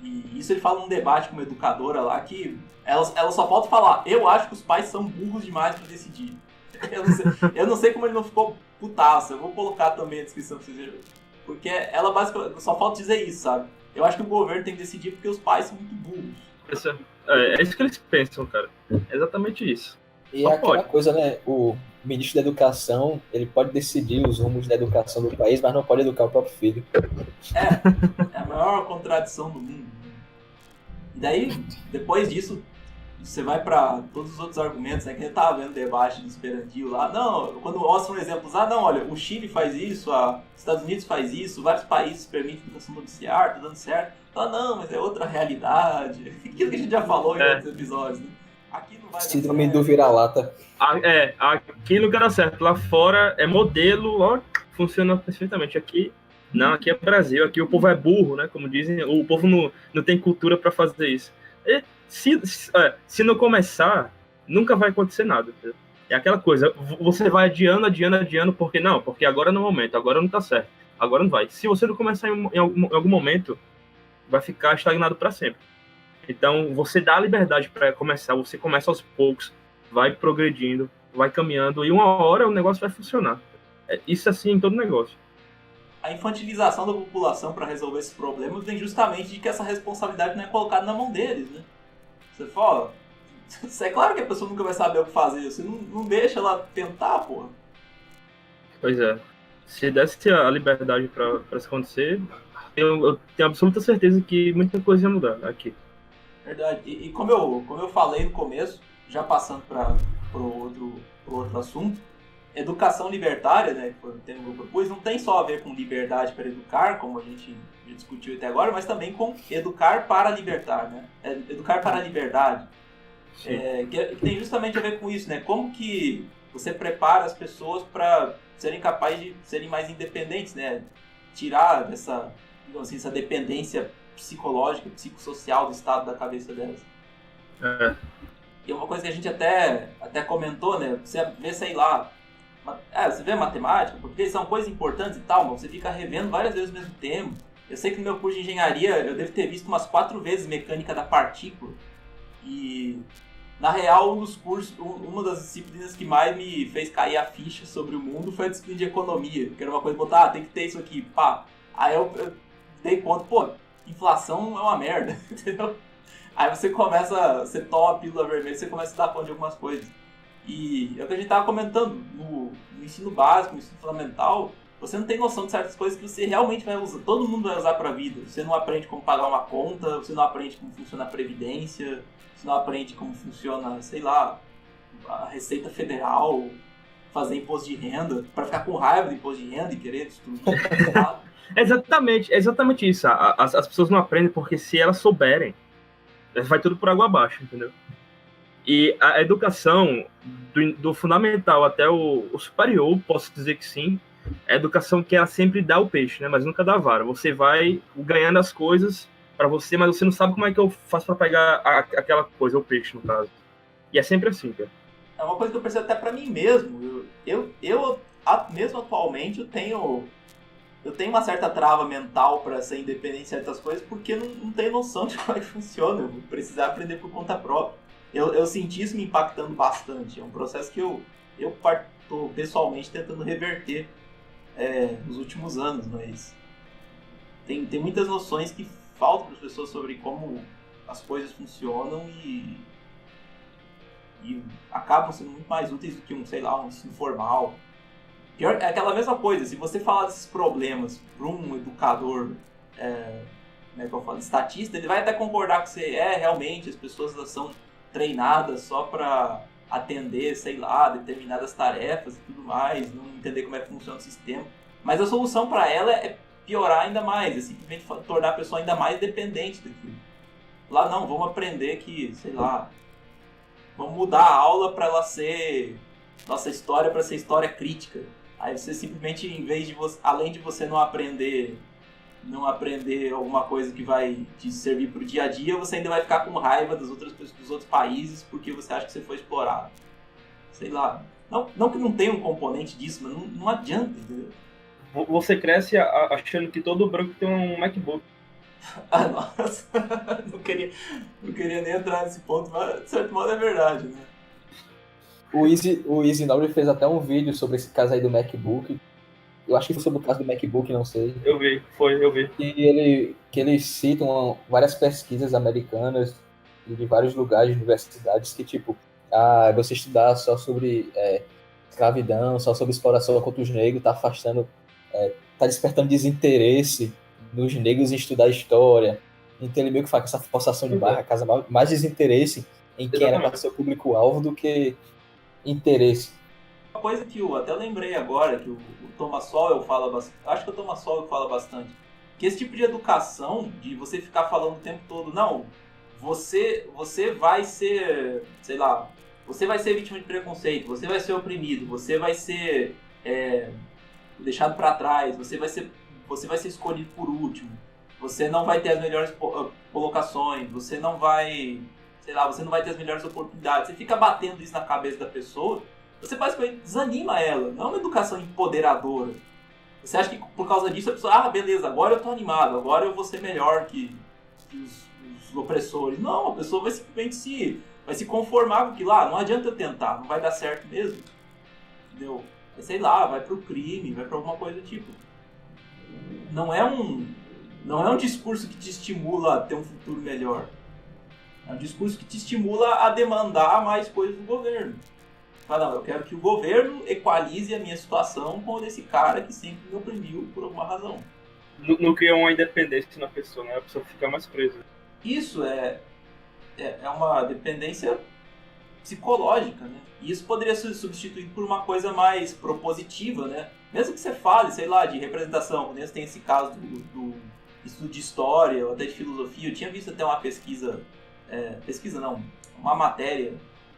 E isso ele fala num debate com uma educadora lá que ela só falta falar: eu acho que os pais são burros demais para decidir. Eu não sei como ele não ficou putaço. Eu vou colocar também a descrição pra vocês verem. Porque ela basicamente só falta dizer isso, sabe? Eu acho que o governo tem que decidir porque os pais são muito burros. É isso que eles pensam, cara. É exatamente isso. E só aquela coisa, né? O ministro da Educação, ele pode decidir os rumos da educação do país, mas não pode educar o próprio filho. É a maior contradição do mundo. E daí, depois disso, você vai para todos os outros argumentos, né? Que a gente tava vendo debate do Esperantil lá. Não, quando mostram exemplos, não, olha, o Chile faz isso, os Estados Unidos faz isso, vários países permitem educação domiciliar, tá dando certo. Não, mas é outra realidade. Aquilo que a gente já falou em outros episódios, né? Aqui não vai dar Síndrome certo. do vira-lata. Aqui no lugar certo. Lá fora é modelo, ó, funciona perfeitamente. Aqui é Brasil, aqui o povo é burro, né? Como dizem, o povo não tem cultura para fazer isso. E se não começar, nunca vai acontecer nada. É aquela coisa, você vai adiando, porque agora no momento, agora não tá certo. Agora não vai. Se você não começar em algum momento, vai ficar estagnado para sempre. Então, você dá a liberdade para começar, você começa aos poucos, vai progredindo, vai caminhando, e uma hora o negócio vai funcionar. Isso assim em todo negócio. A infantilização da população para resolver esses problemas vem justamente de que essa responsabilidade não é colocada na mão deles, né? Você fala, é claro que a pessoa nunca vai saber o que fazer, você não deixa ela tentar, porra. Pois é. Se desse a liberdade para isso acontecer, eu tenho absoluta certeza que muita coisa ia mudar aqui. Verdade. E como eu falei no começo, já passando para outro assunto, educação libertária, né, que foi o tema que eu propus, não tem só a ver com liberdade para educar, como a gente já discutiu até agora, mas também com educar para libertar, né? Educar para a liberdade. Que tem justamente a ver com isso, né? Como que você prepara as pessoas para serem capazes de serem mais independentes, né? Tirar essa dependência psicológica, psicossocial do estado da cabeça delas. E uma coisa que a gente até comentou, né? Você vê, sei lá, você vê matemática, português, são coisas importantes e tal, mas você fica revendo várias vezes ao mesmo tempo. Eu sei que no meu curso de engenharia eu devo ter visto umas 4 vezes mecânica da partícula. E, na real, um dos cursos, uma das disciplinas que mais me fez cair a ficha sobre o mundo foi a disciplina de economia, que era uma coisa de botar, tem que ter isso aqui, pá. Aí eu dei conta, pô, inflação é uma merda, entendeu? Aí você toma a pílula vermelha, você começa a dar conta de algumas coisas. E é o que a gente estava comentando, no ensino básico, no ensino fundamental, você não tem noção de certas coisas que você realmente vai usar, todo mundo vai usar para a vida. Você não aprende como pagar uma conta, você não aprende como funciona a previdência, você não aprende como funciona, sei lá, a Receita Federal, fazer imposto de renda, para ficar com raiva do imposto de renda e querer destruir. Exatamente isso. As pessoas não aprendem porque se elas souberem, vai tudo por água abaixo, entendeu? E a educação, do fundamental até o superior, posso dizer que sim, é a educação que ela sempre dá o peixe, né? Mas nunca dá a vara. Você vai ganhando as coisas para você, mas você não sabe como é que eu faço para pegar aquela coisa, o peixe, no caso. E é sempre assim, cara. É uma coisa que eu percebo até para mim mesmo. Eu mesmo atualmente, eu tenho uma certa trava mental para ser independente em certas coisas, porque não tenho noção de como é que funciona. Eu vou precisar aprender por conta própria. Eu senti isso me impactando bastante. É um processo que eu estou pessoalmente tentando reverter nos últimos anos, mas tem muitas noções que faltam para as pessoas sobre como as coisas funcionam e acabam sendo muito mais úteis do que um ensino formal. Pior, é aquela mesma coisa, se você falar desses problemas para um educador, estatista, ele vai até concordar com você, realmente, as pessoas elas são treinadas só para atender, sei lá, determinadas tarefas e tudo mais, não entender como é que funciona o sistema. Mas a solução para ela é piorar ainda mais, é simplesmente tornar a pessoa ainda mais dependente daquilo. Lá não, vamos aprender que, sei lá, vamos mudar a aula para ela ser, nossa história para ser história crítica. Aí você simplesmente, em vez de você, além de você não aprender alguma coisa que vai te servir pro dia a dia, você ainda vai ficar com raiva dos outros países porque você acha que você foi explorado. Sei lá. Não que não tenha um componente disso, mas não adianta, entendeu? Você cresce achando que todo branco tem um MacBook. Ah, nossa. Não queria nem entrar nesse ponto, mas de certo modo é verdade, né? O Easy Nobre fez até um vídeo sobre esse caso aí do MacBook. Eu acho que foi sobre o caso do MacBook, não sei. Eu vi. Que eles citam várias pesquisas americanas de vários lugares, universidades, que tipo, você estudar só sobre escravidão, só sobre exploração contra os negros, tá afastando, tá despertando desinteresse dos negros em estudar história. Então ele meio que faz essa forçação de barra, causa mais desinteresse em quem era para ser o público-alvo do que interesse. Uma coisa que eu até lembrei agora, que o Thomas Sowell fala bastante, acho que o Thomas Sowell fala bastante, que esse tipo de educação, de você ficar falando o tempo todo, não, você vai ser, sei lá, você vai ser vítima de preconceito, você vai ser oprimido, você vai ser deixado para trás, você vai ser escolhido por último, você não vai ter as melhores colocações, você não vai ter as melhores oportunidades, você fica batendo isso na cabeça da pessoa, você basicamente desanima ela, não é uma educação empoderadora. Você acha que por causa disso a pessoa, beleza, agora eu tô animado, agora eu vou ser melhor que os opressores. Não, a pessoa vai simplesmente vai se conformar com aquilo lá, não adianta eu tentar, não vai dar certo mesmo. Entendeu? Sei lá, vai pro crime, vai pra alguma coisa do tipo. Não é um discurso que te estimula a ter um futuro melhor. É um discurso que te estimula a demandar mais coisas do governo. Fala, não, eu quero que o governo equalize a minha situação com a desse cara que sempre me oprimiu por alguma razão. Não cria uma independência na pessoa, né? A pessoa fica mais presa. Isso é uma dependência psicológica, né? E isso poderia ser substituído por uma coisa mais propositiva, né? Mesmo que você fale, sei lá, de representação, quando você tem esse caso do estudo de história ou até de filosofia, eu tinha visto até uma uma matéria,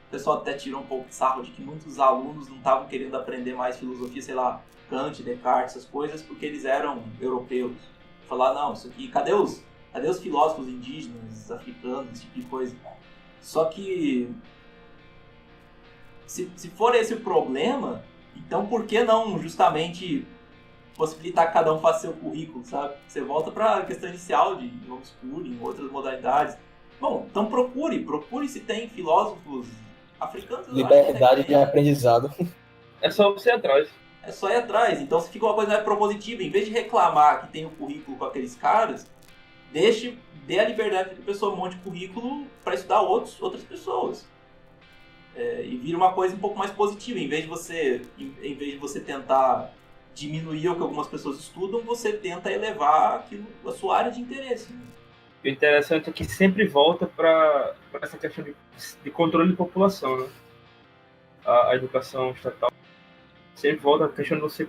o pessoal até tirou um pouco de sarro de que muitos alunos não estavam querendo aprender mais filosofia, sei lá, Kant, Descartes, essas coisas, porque eles eram europeus. Falar, não, isso aqui, cadê os filósofos indígenas, africanos, esse tipo de coisa? Só que, se for esse o problema, então por que não justamente possibilitar que cada um faça seu currículo, sabe? Você volta para a questão inicial de homeschooling, outras modalidades. Bom, então procure se tem filósofos africanos. Liberdade de aprendizado. É só você ir atrás. É só ir atrás. Então se fica uma coisa mais propositiva, em vez de reclamar que tem o currículo com aqueles caras, dê a liberdade que a pessoa monte currículo para estudar outras pessoas. E vira uma coisa um pouco mais positiva. Em vez de você tentar diminuir o que algumas pessoas estudam, você tenta elevar a sua área de interesse. O interessante é que sempre volta para essa questão de controle de população, né? A educação estatal sempre volta a questão de você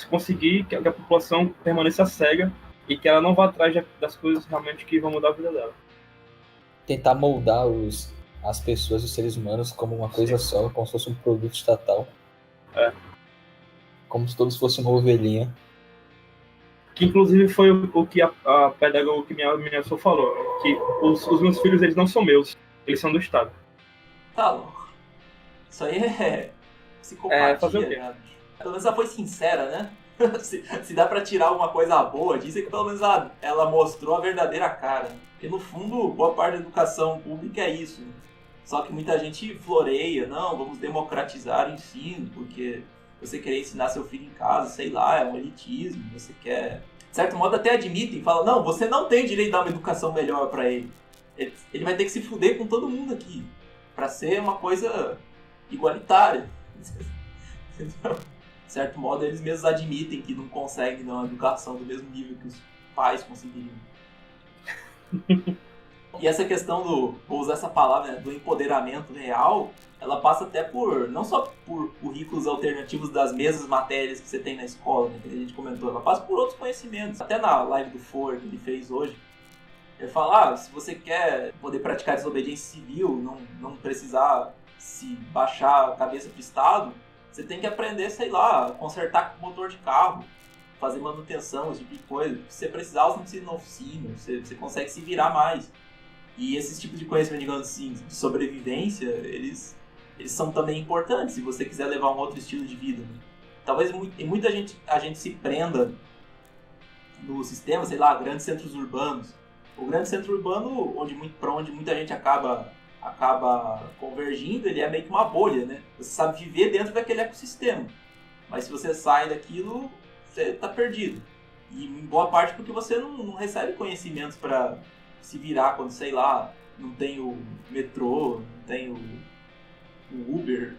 conseguir que a população permaneça cega e que ela não vá atrás das coisas realmente que vão mudar a vida dela. Tentar moldar as pessoas, os seres humanos, como uma coisa só, como se fosse um produto estatal. Como se todos fossem uma ovelhinha. Que inclusive foi o que a pedagoga que minha professora falou, que os meus filhos, eles não são meus, eles são do Estado. Tá louco. Isso aí é psicopatia, fazer o quê? né? Pelo menos ela foi sincera, né? se dá pra tirar alguma coisa boa disso, é que pelo menos ela mostrou a verdadeira cara. Porque no fundo, boa parte da educação pública é isso. Só que muita gente floreia, não, vamos democratizar o ensino, porque você querer ensinar seu filho em casa, sei lá, é um elitismo, você quer... De certo modo até admitem, falam, não, você não tem direito de dar uma educação melhor pra ele. Ele vai ter que se fuder com todo mundo aqui, pra ser uma coisa igualitária. Entendeu? De certo modo, eles mesmos admitem que não conseguem dar uma educação do mesmo nível que os pais conseguiriam. E essa questão vou usar essa palavra, né, do empoderamento real, ela passa até não só por currículos alternativos das mesmas matérias que você tem na escola, né, que a gente comentou, ela passa por outros conhecimentos. Até na live do Ford que ele fez hoje, ele fala, se você quer poder praticar desobediência civil, não precisar se baixar a cabeça pro Estado, você tem que aprender, sei lá, consertar motor de carro, fazer manutenção, esse tipo de coisa. Se você precisar, você não precisa ir na oficina, você consegue se virar mais. E esses tipos de conhecimento, digamos assim, de sobrevivência, eles são também importantes se você quiser levar um outro estilo de vida. Né? Talvez a gente se prenda no sistema, sei lá, grandes centros urbanos. O grande centro urbano, para onde muita gente acaba convergindo, ele é meio que uma bolha, né? Você sabe viver dentro daquele ecossistema. Mas se você sai daquilo, você está perdido. E em boa parte porque você não recebe conhecimentos para se virar quando, sei lá, não tem o metrô, não tem o Uber.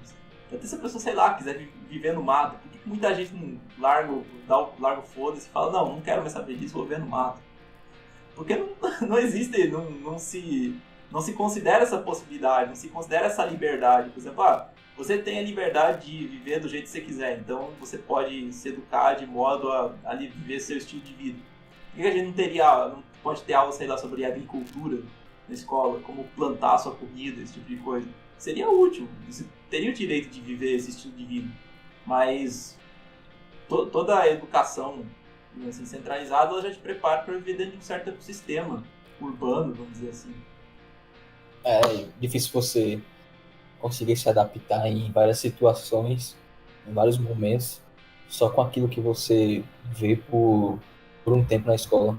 Até se a pessoa, sei lá, quiser viver no mato, por que muita gente não larga o foda-se e fala, não quero mais saber disso, vou viver no mato? Porque não existe, não se considera essa possibilidade, não se considera essa liberdade. Por exemplo, você tem a liberdade de viver do jeito que você quiser, então você pode se educar de modo a viver seu estilo de vida. Por que a gente não pode ter aula, sei lá, sobre agricultura na escola, como plantar a sua comida, esse tipo de coisa? Seria útil, você teria o direito de viver esse estilo de vida, mas toda a educação assim, centralizada, ela já te prepara para viver dentro de um certo ecossistema urbano, vamos dizer assim. É difícil você conseguir se adaptar em várias situações, em vários momentos, só com aquilo que você vê por um tempo na escola.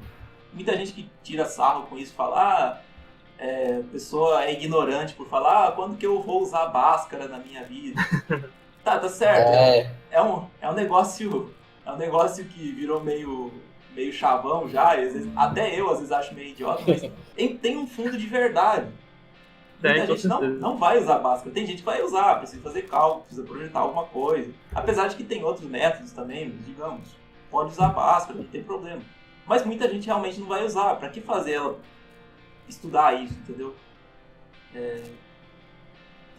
Muita gente que tira sarro com isso, fala, a pessoa é ignorante por falar, quando que eu vou usar Bhaskara na minha vida? Tá certo. É um negócio que virou meio chavão já, e às vezes, até eu às vezes acho meio idiota, mas tem um fundo de verdade. Muita gente não vai usar Bhaskara. Tem gente que vai usar, precisa fazer cálculo, precisa projetar alguma coisa. Apesar de que tem outros métodos também, digamos, pode usar Bhaskara, não tem problema. Mas muita gente realmente não vai usar. Pra que fazer ela estudar isso, entendeu?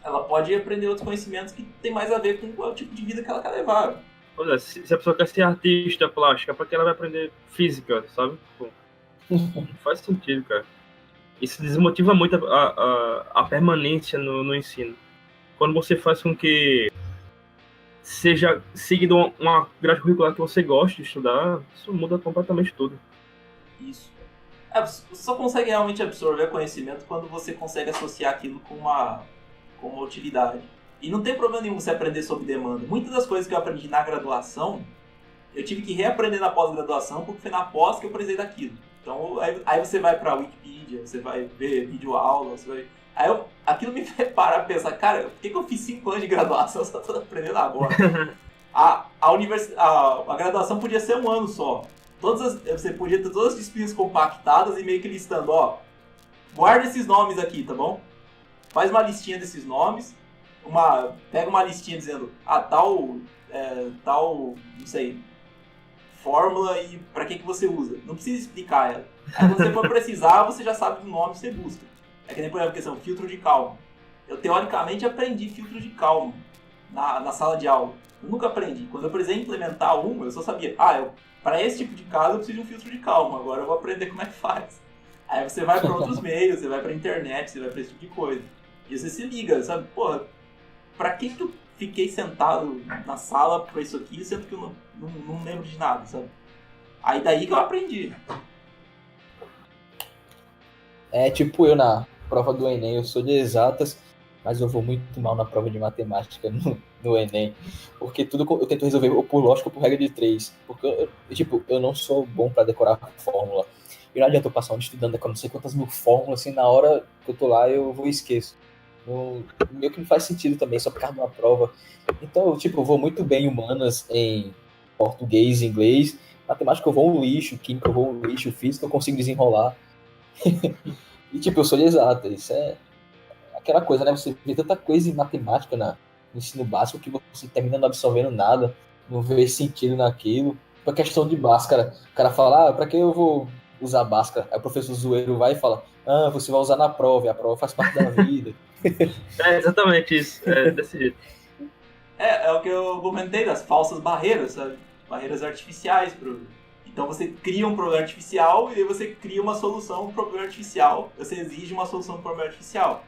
Ela pode aprender outros conhecimentos que tem mais a ver com o tipo de vida que ela quer levar. Olha, se a pessoa quer ser artista plástica, pra que ela vai aprender física, sabe? Pô, não faz sentido, cara. Isso desmotiva muito a permanência no ensino. Quando você faz com que seja seguindo uma grade curricular que você gosta de estudar, isso muda completamente tudo. Isso. Você só consegue realmente absorver conhecimento quando você consegue associar aquilo com uma utilidade. E não tem problema nenhum você aprender sob demanda. Muitas das coisas que eu aprendi na graduação, eu tive que reaprender na pós-graduação, porque foi na pós que eu precisei daquilo. Então, aí você vai pra Wikipedia, você vai ver videoaula, você vai... Aquilo me fez parar e pensar, cara, por que eu fiz 5 anos de graduação se eu tô aprendendo agora? A graduação podia ser 1 ano só. Você podia ter todas as disciplinas compactadas e meio que listando, guarda esses nomes aqui, tá bom? Faz uma listinha desses nomes, pega uma listinha dizendo, tal, não sei, fórmula e pra que você usa. Não precisa explicar ela. Aí quando você for precisar, você já sabe o nome que você busca. É que nem, por exemplo, a questão filtro de calma. Eu, teoricamente, aprendi filtro de calma na sala de aula. Eu nunca aprendi. Quando eu precisei implementar eu só sabia, para esse tipo de caso eu preciso de um filtro de calma, agora eu vou aprender como é que faz. Aí você vai para outros meios, você vai para internet, você vai para esse tipo de coisa. E você se liga, sabe? Porra, pra que eu fiquei sentado na sala pra isso aqui, sendo que eu não lembro de nada, sabe? Aí daí que eu aprendi. Tipo eu na prova do Enem, eu sou de exatas, mas eu vou muito mal na prova de matemática no Enem. Porque tudo eu tento resolver ou por lógica ou por regra de 3. Porque eu não sou bom pra decorar fórmula. E não adianta eu passar um ano estudando, decorando não sei quantas mil fórmulas, assim, na hora que eu tô lá eu vou e esqueço. Meio que não faz sentido também, só por causa de uma prova. Então, eu vou muito bem em humanas, em português, inglês. Matemática eu vou um lixo, química eu vou um lixo, física eu consigo desenrolar. E, eu sou de exata. Isso é aquela coisa, né? Você vê tanta coisa em matemática no ensino básico que você termina não absorvendo nada, não vê sentido naquilo. Por questão de Bhaskara, o cara fala, pra que eu vou usar Bhaskara? Aí o professor zoeiro vai e fala, você vai usar na prova, e a prova faz parte da vida. É exatamente isso, desse jeito. É o que eu comentei das falsas barreiras, sabe? Barreiras artificiais. Então você cria um problema artificial e aí você cria uma solução para o problema artificial. Você exige uma solução para o problema artificial.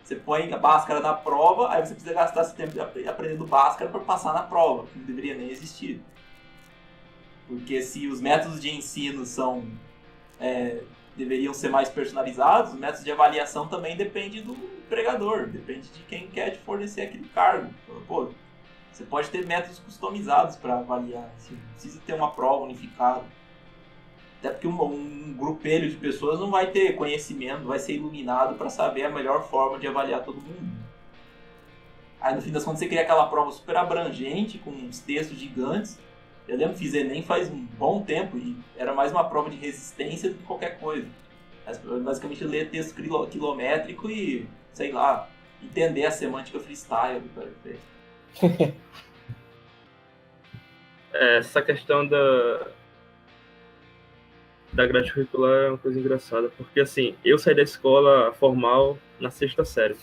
Você põe a Bhaskara na prova, aí você precisa gastar esse tempo aprendendo Bhaskara para passar na prova, que não deveria nem existir. Porque se os métodos de ensino deveriam ser mais personalizados, os métodos de avaliação também dependem do empregador, depende de quem quer te fornecer aquele cargo. Pô, você pode ter métodos customizados para avaliar, assim, não precisa ter uma prova unificada. Até porque um grupelho de pessoas não vai ter conhecimento, não vai ser iluminado para saber a melhor forma de avaliar todo mundo. Aí no fim das contas você cria aquela prova super abrangente, com uns textos gigantes. Eu lembro que fiz Enem faz um bom tempo e era mais uma prova de resistência do que qualquer coisa. Mas, basicamente ler texto quilométrico e, sei lá, entender a semântica freestyle do cara que fez. Essa questão da grade curricular é uma coisa engraçada, porque assim, eu saí da escola formal na 6ª série.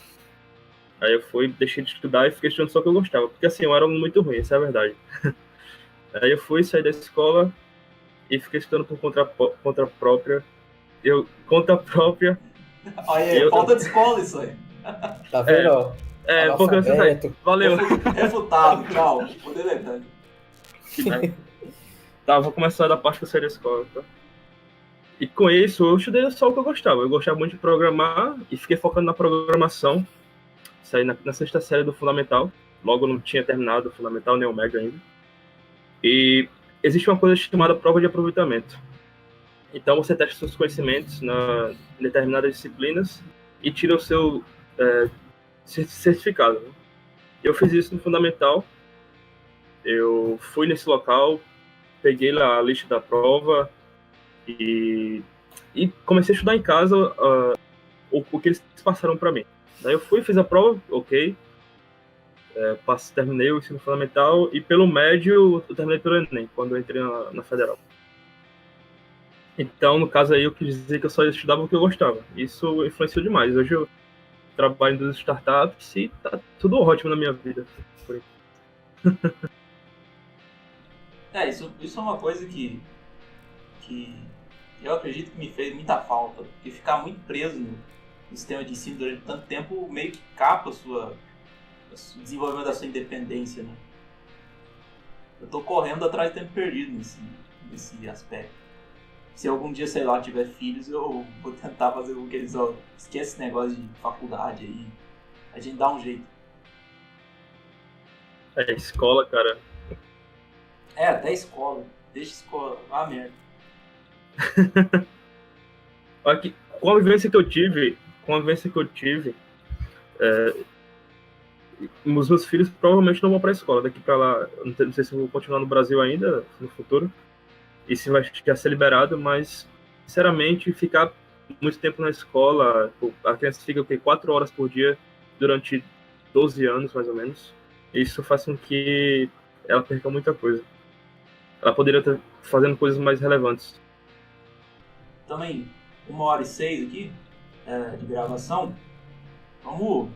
Aí eu deixei de estudar e fiquei estudando só o que eu gostava, porque assim, eu era muito ruim, essa é a verdade. Aí eu saí da escola e fiquei estudando por conta própria. Olha aí, falta de escola isso aí. Tá vendo? Porque você sai. Valeu. Refutado, tchau. Vou deletando. Tá, vou começar da parte que eu saí da escola, tá? E com isso, eu estudei só o que eu gostava. Eu gostava muito de programar e fiquei focando na programação. Saí na 6ª série do Fundamental. Logo eu não tinha terminado o Fundamental, nem o Médio ainda. E existe uma coisa chamada prova de aproveitamento. Então, você testa seus conhecimentos em determinadas disciplinas e tira o seu certificado. Eu fiz isso no Fundamental. Eu fui nesse local, peguei lá a lista da prova e comecei a estudar em casa o que eles passaram para mim. Daí eu fui, fiz a prova, ok. Terminei o ensino fundamental e pelo médio eu terminei pelo Enem, quando eu entrei na Federal. Então, no caso aí, eu quis dizer que eu só estudava o que eu gostava. Isso influenciou demais. Hoje eu trabalho em startups e tá tudo ótimo na minha vida. Isso é uma coisa que eu acredito que me fez muita falta. Porque ficar muito preso no sistema de ensino durante tanto tempo meio que capa o desenvolvimento da sua independência, né? Eu tô correndo atrás do tempo perdido nesse aspecto. Se algum dia, sei lá, tiver filhos, eu vou tentar fazer com que eles, esquece esse negócio de faculdade aí. A gente dá um jeito. Escola, cara. Até escola. Deixa escola. Ah, merda. Aqui, com a vivência que eu tive, os meus filhos provavelmente não vão pra escola daqui pra lá. Não sei se eu vou continuar no Brasil ainda, no futuro. E se vai já ser liberado, mas, sinceramente, ficar muito tempo na escola, a criança fica 4 horas por dia durante 12 anos, mais ou menos. Isso faz com que ela perca muita coisa. Ela poderia estar fazendo coisas mais relevantes. Também, 1h06 aqui de gravação. Vamos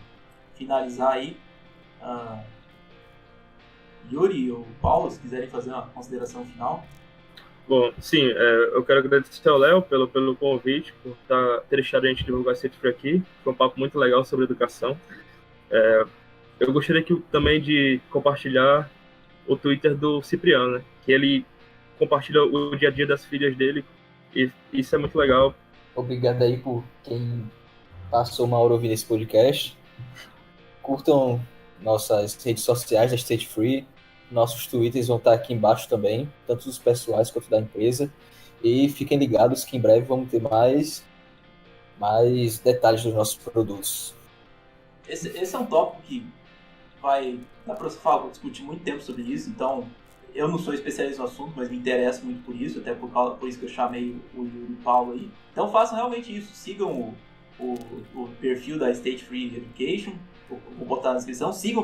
finalizar aí. Yuri ou Paulo, se quiserem fazer uma consideração final. Bom, sim, eu quero agradecer ao Léo pelo convite, por ter deixado a gente divulgar esse por aqui. Foi um papo muito legal sobre educação. Eu gostaria também de compartilhar o Twitter do Cipriano, né? Que ele compartilha o dia a dia das filhas dele, e isso é muito legal. Obrigado aí por quem passou uma hora ouvindo esse podcast. Curtam nossas redes sociais da State Free. Nossos twitters vão estar aqui embaixo também, tanto dos pessoais quanto da empresa. E fiquem ligados que em breve vamos ter mais detalhes dos nossos produtos. Esse é um tópico que dá para discutir muito tempo sobre isso. Então, eu não sou especialista no assunto, mas me interesso muito por isso, até por isso que eu chamei o Yuri e o Paulo aí. Então façam realmente isso, sigam o perfil da State Free Education. Vou botar na descrição. Sigam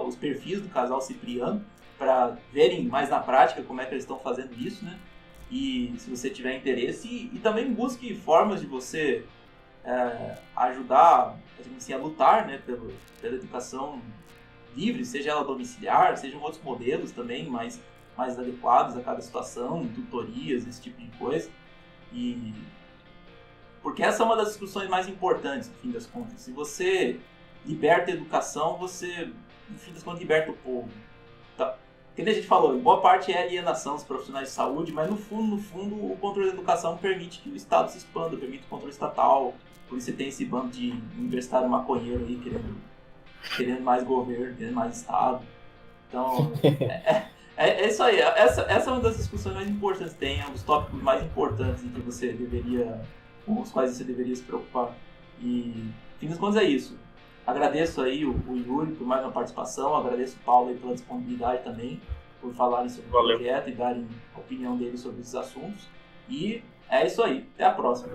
os perfis do casal Cipriano para verem mais na prática como é que eles estão fazendo isso, né? E se você tiver interesse, e também busque formas de você ajudar, assim, a lutar, né, pela educação livre, seja ela domiciliar, sejam outros modelos também mais adequados a cada situação, tutorias, esse tipo de coisa. Porque essa é uma das discussões mais importantes, no fim das contas. Se você liberta a educação, você, no fim das contas, liberta o povo. Tá. Como a gente falou, em boa parte é alienação dos profissionais de saúde, mas no fundo, o controle da educação permite que o Estado se expanda, permite o controle estatal. Por isso você tem esse bando de universitário maconheiro aí querendo mais governo, querendo mais Estado. Então, é isso aí. Essa é uma das discussões mais importantes que tem, é um dos tópicos mais importantes em que com os quais você deveria se preocupar. E, no fim das contas, é isso. Agradeço aí o Yuri por mais uma participação, agradeço o Paulo aí pela disponibilidade também, por falarem sobre o projeto e darem a opinião deles sobre esses assuntos. E é isso aí. Até a próxima.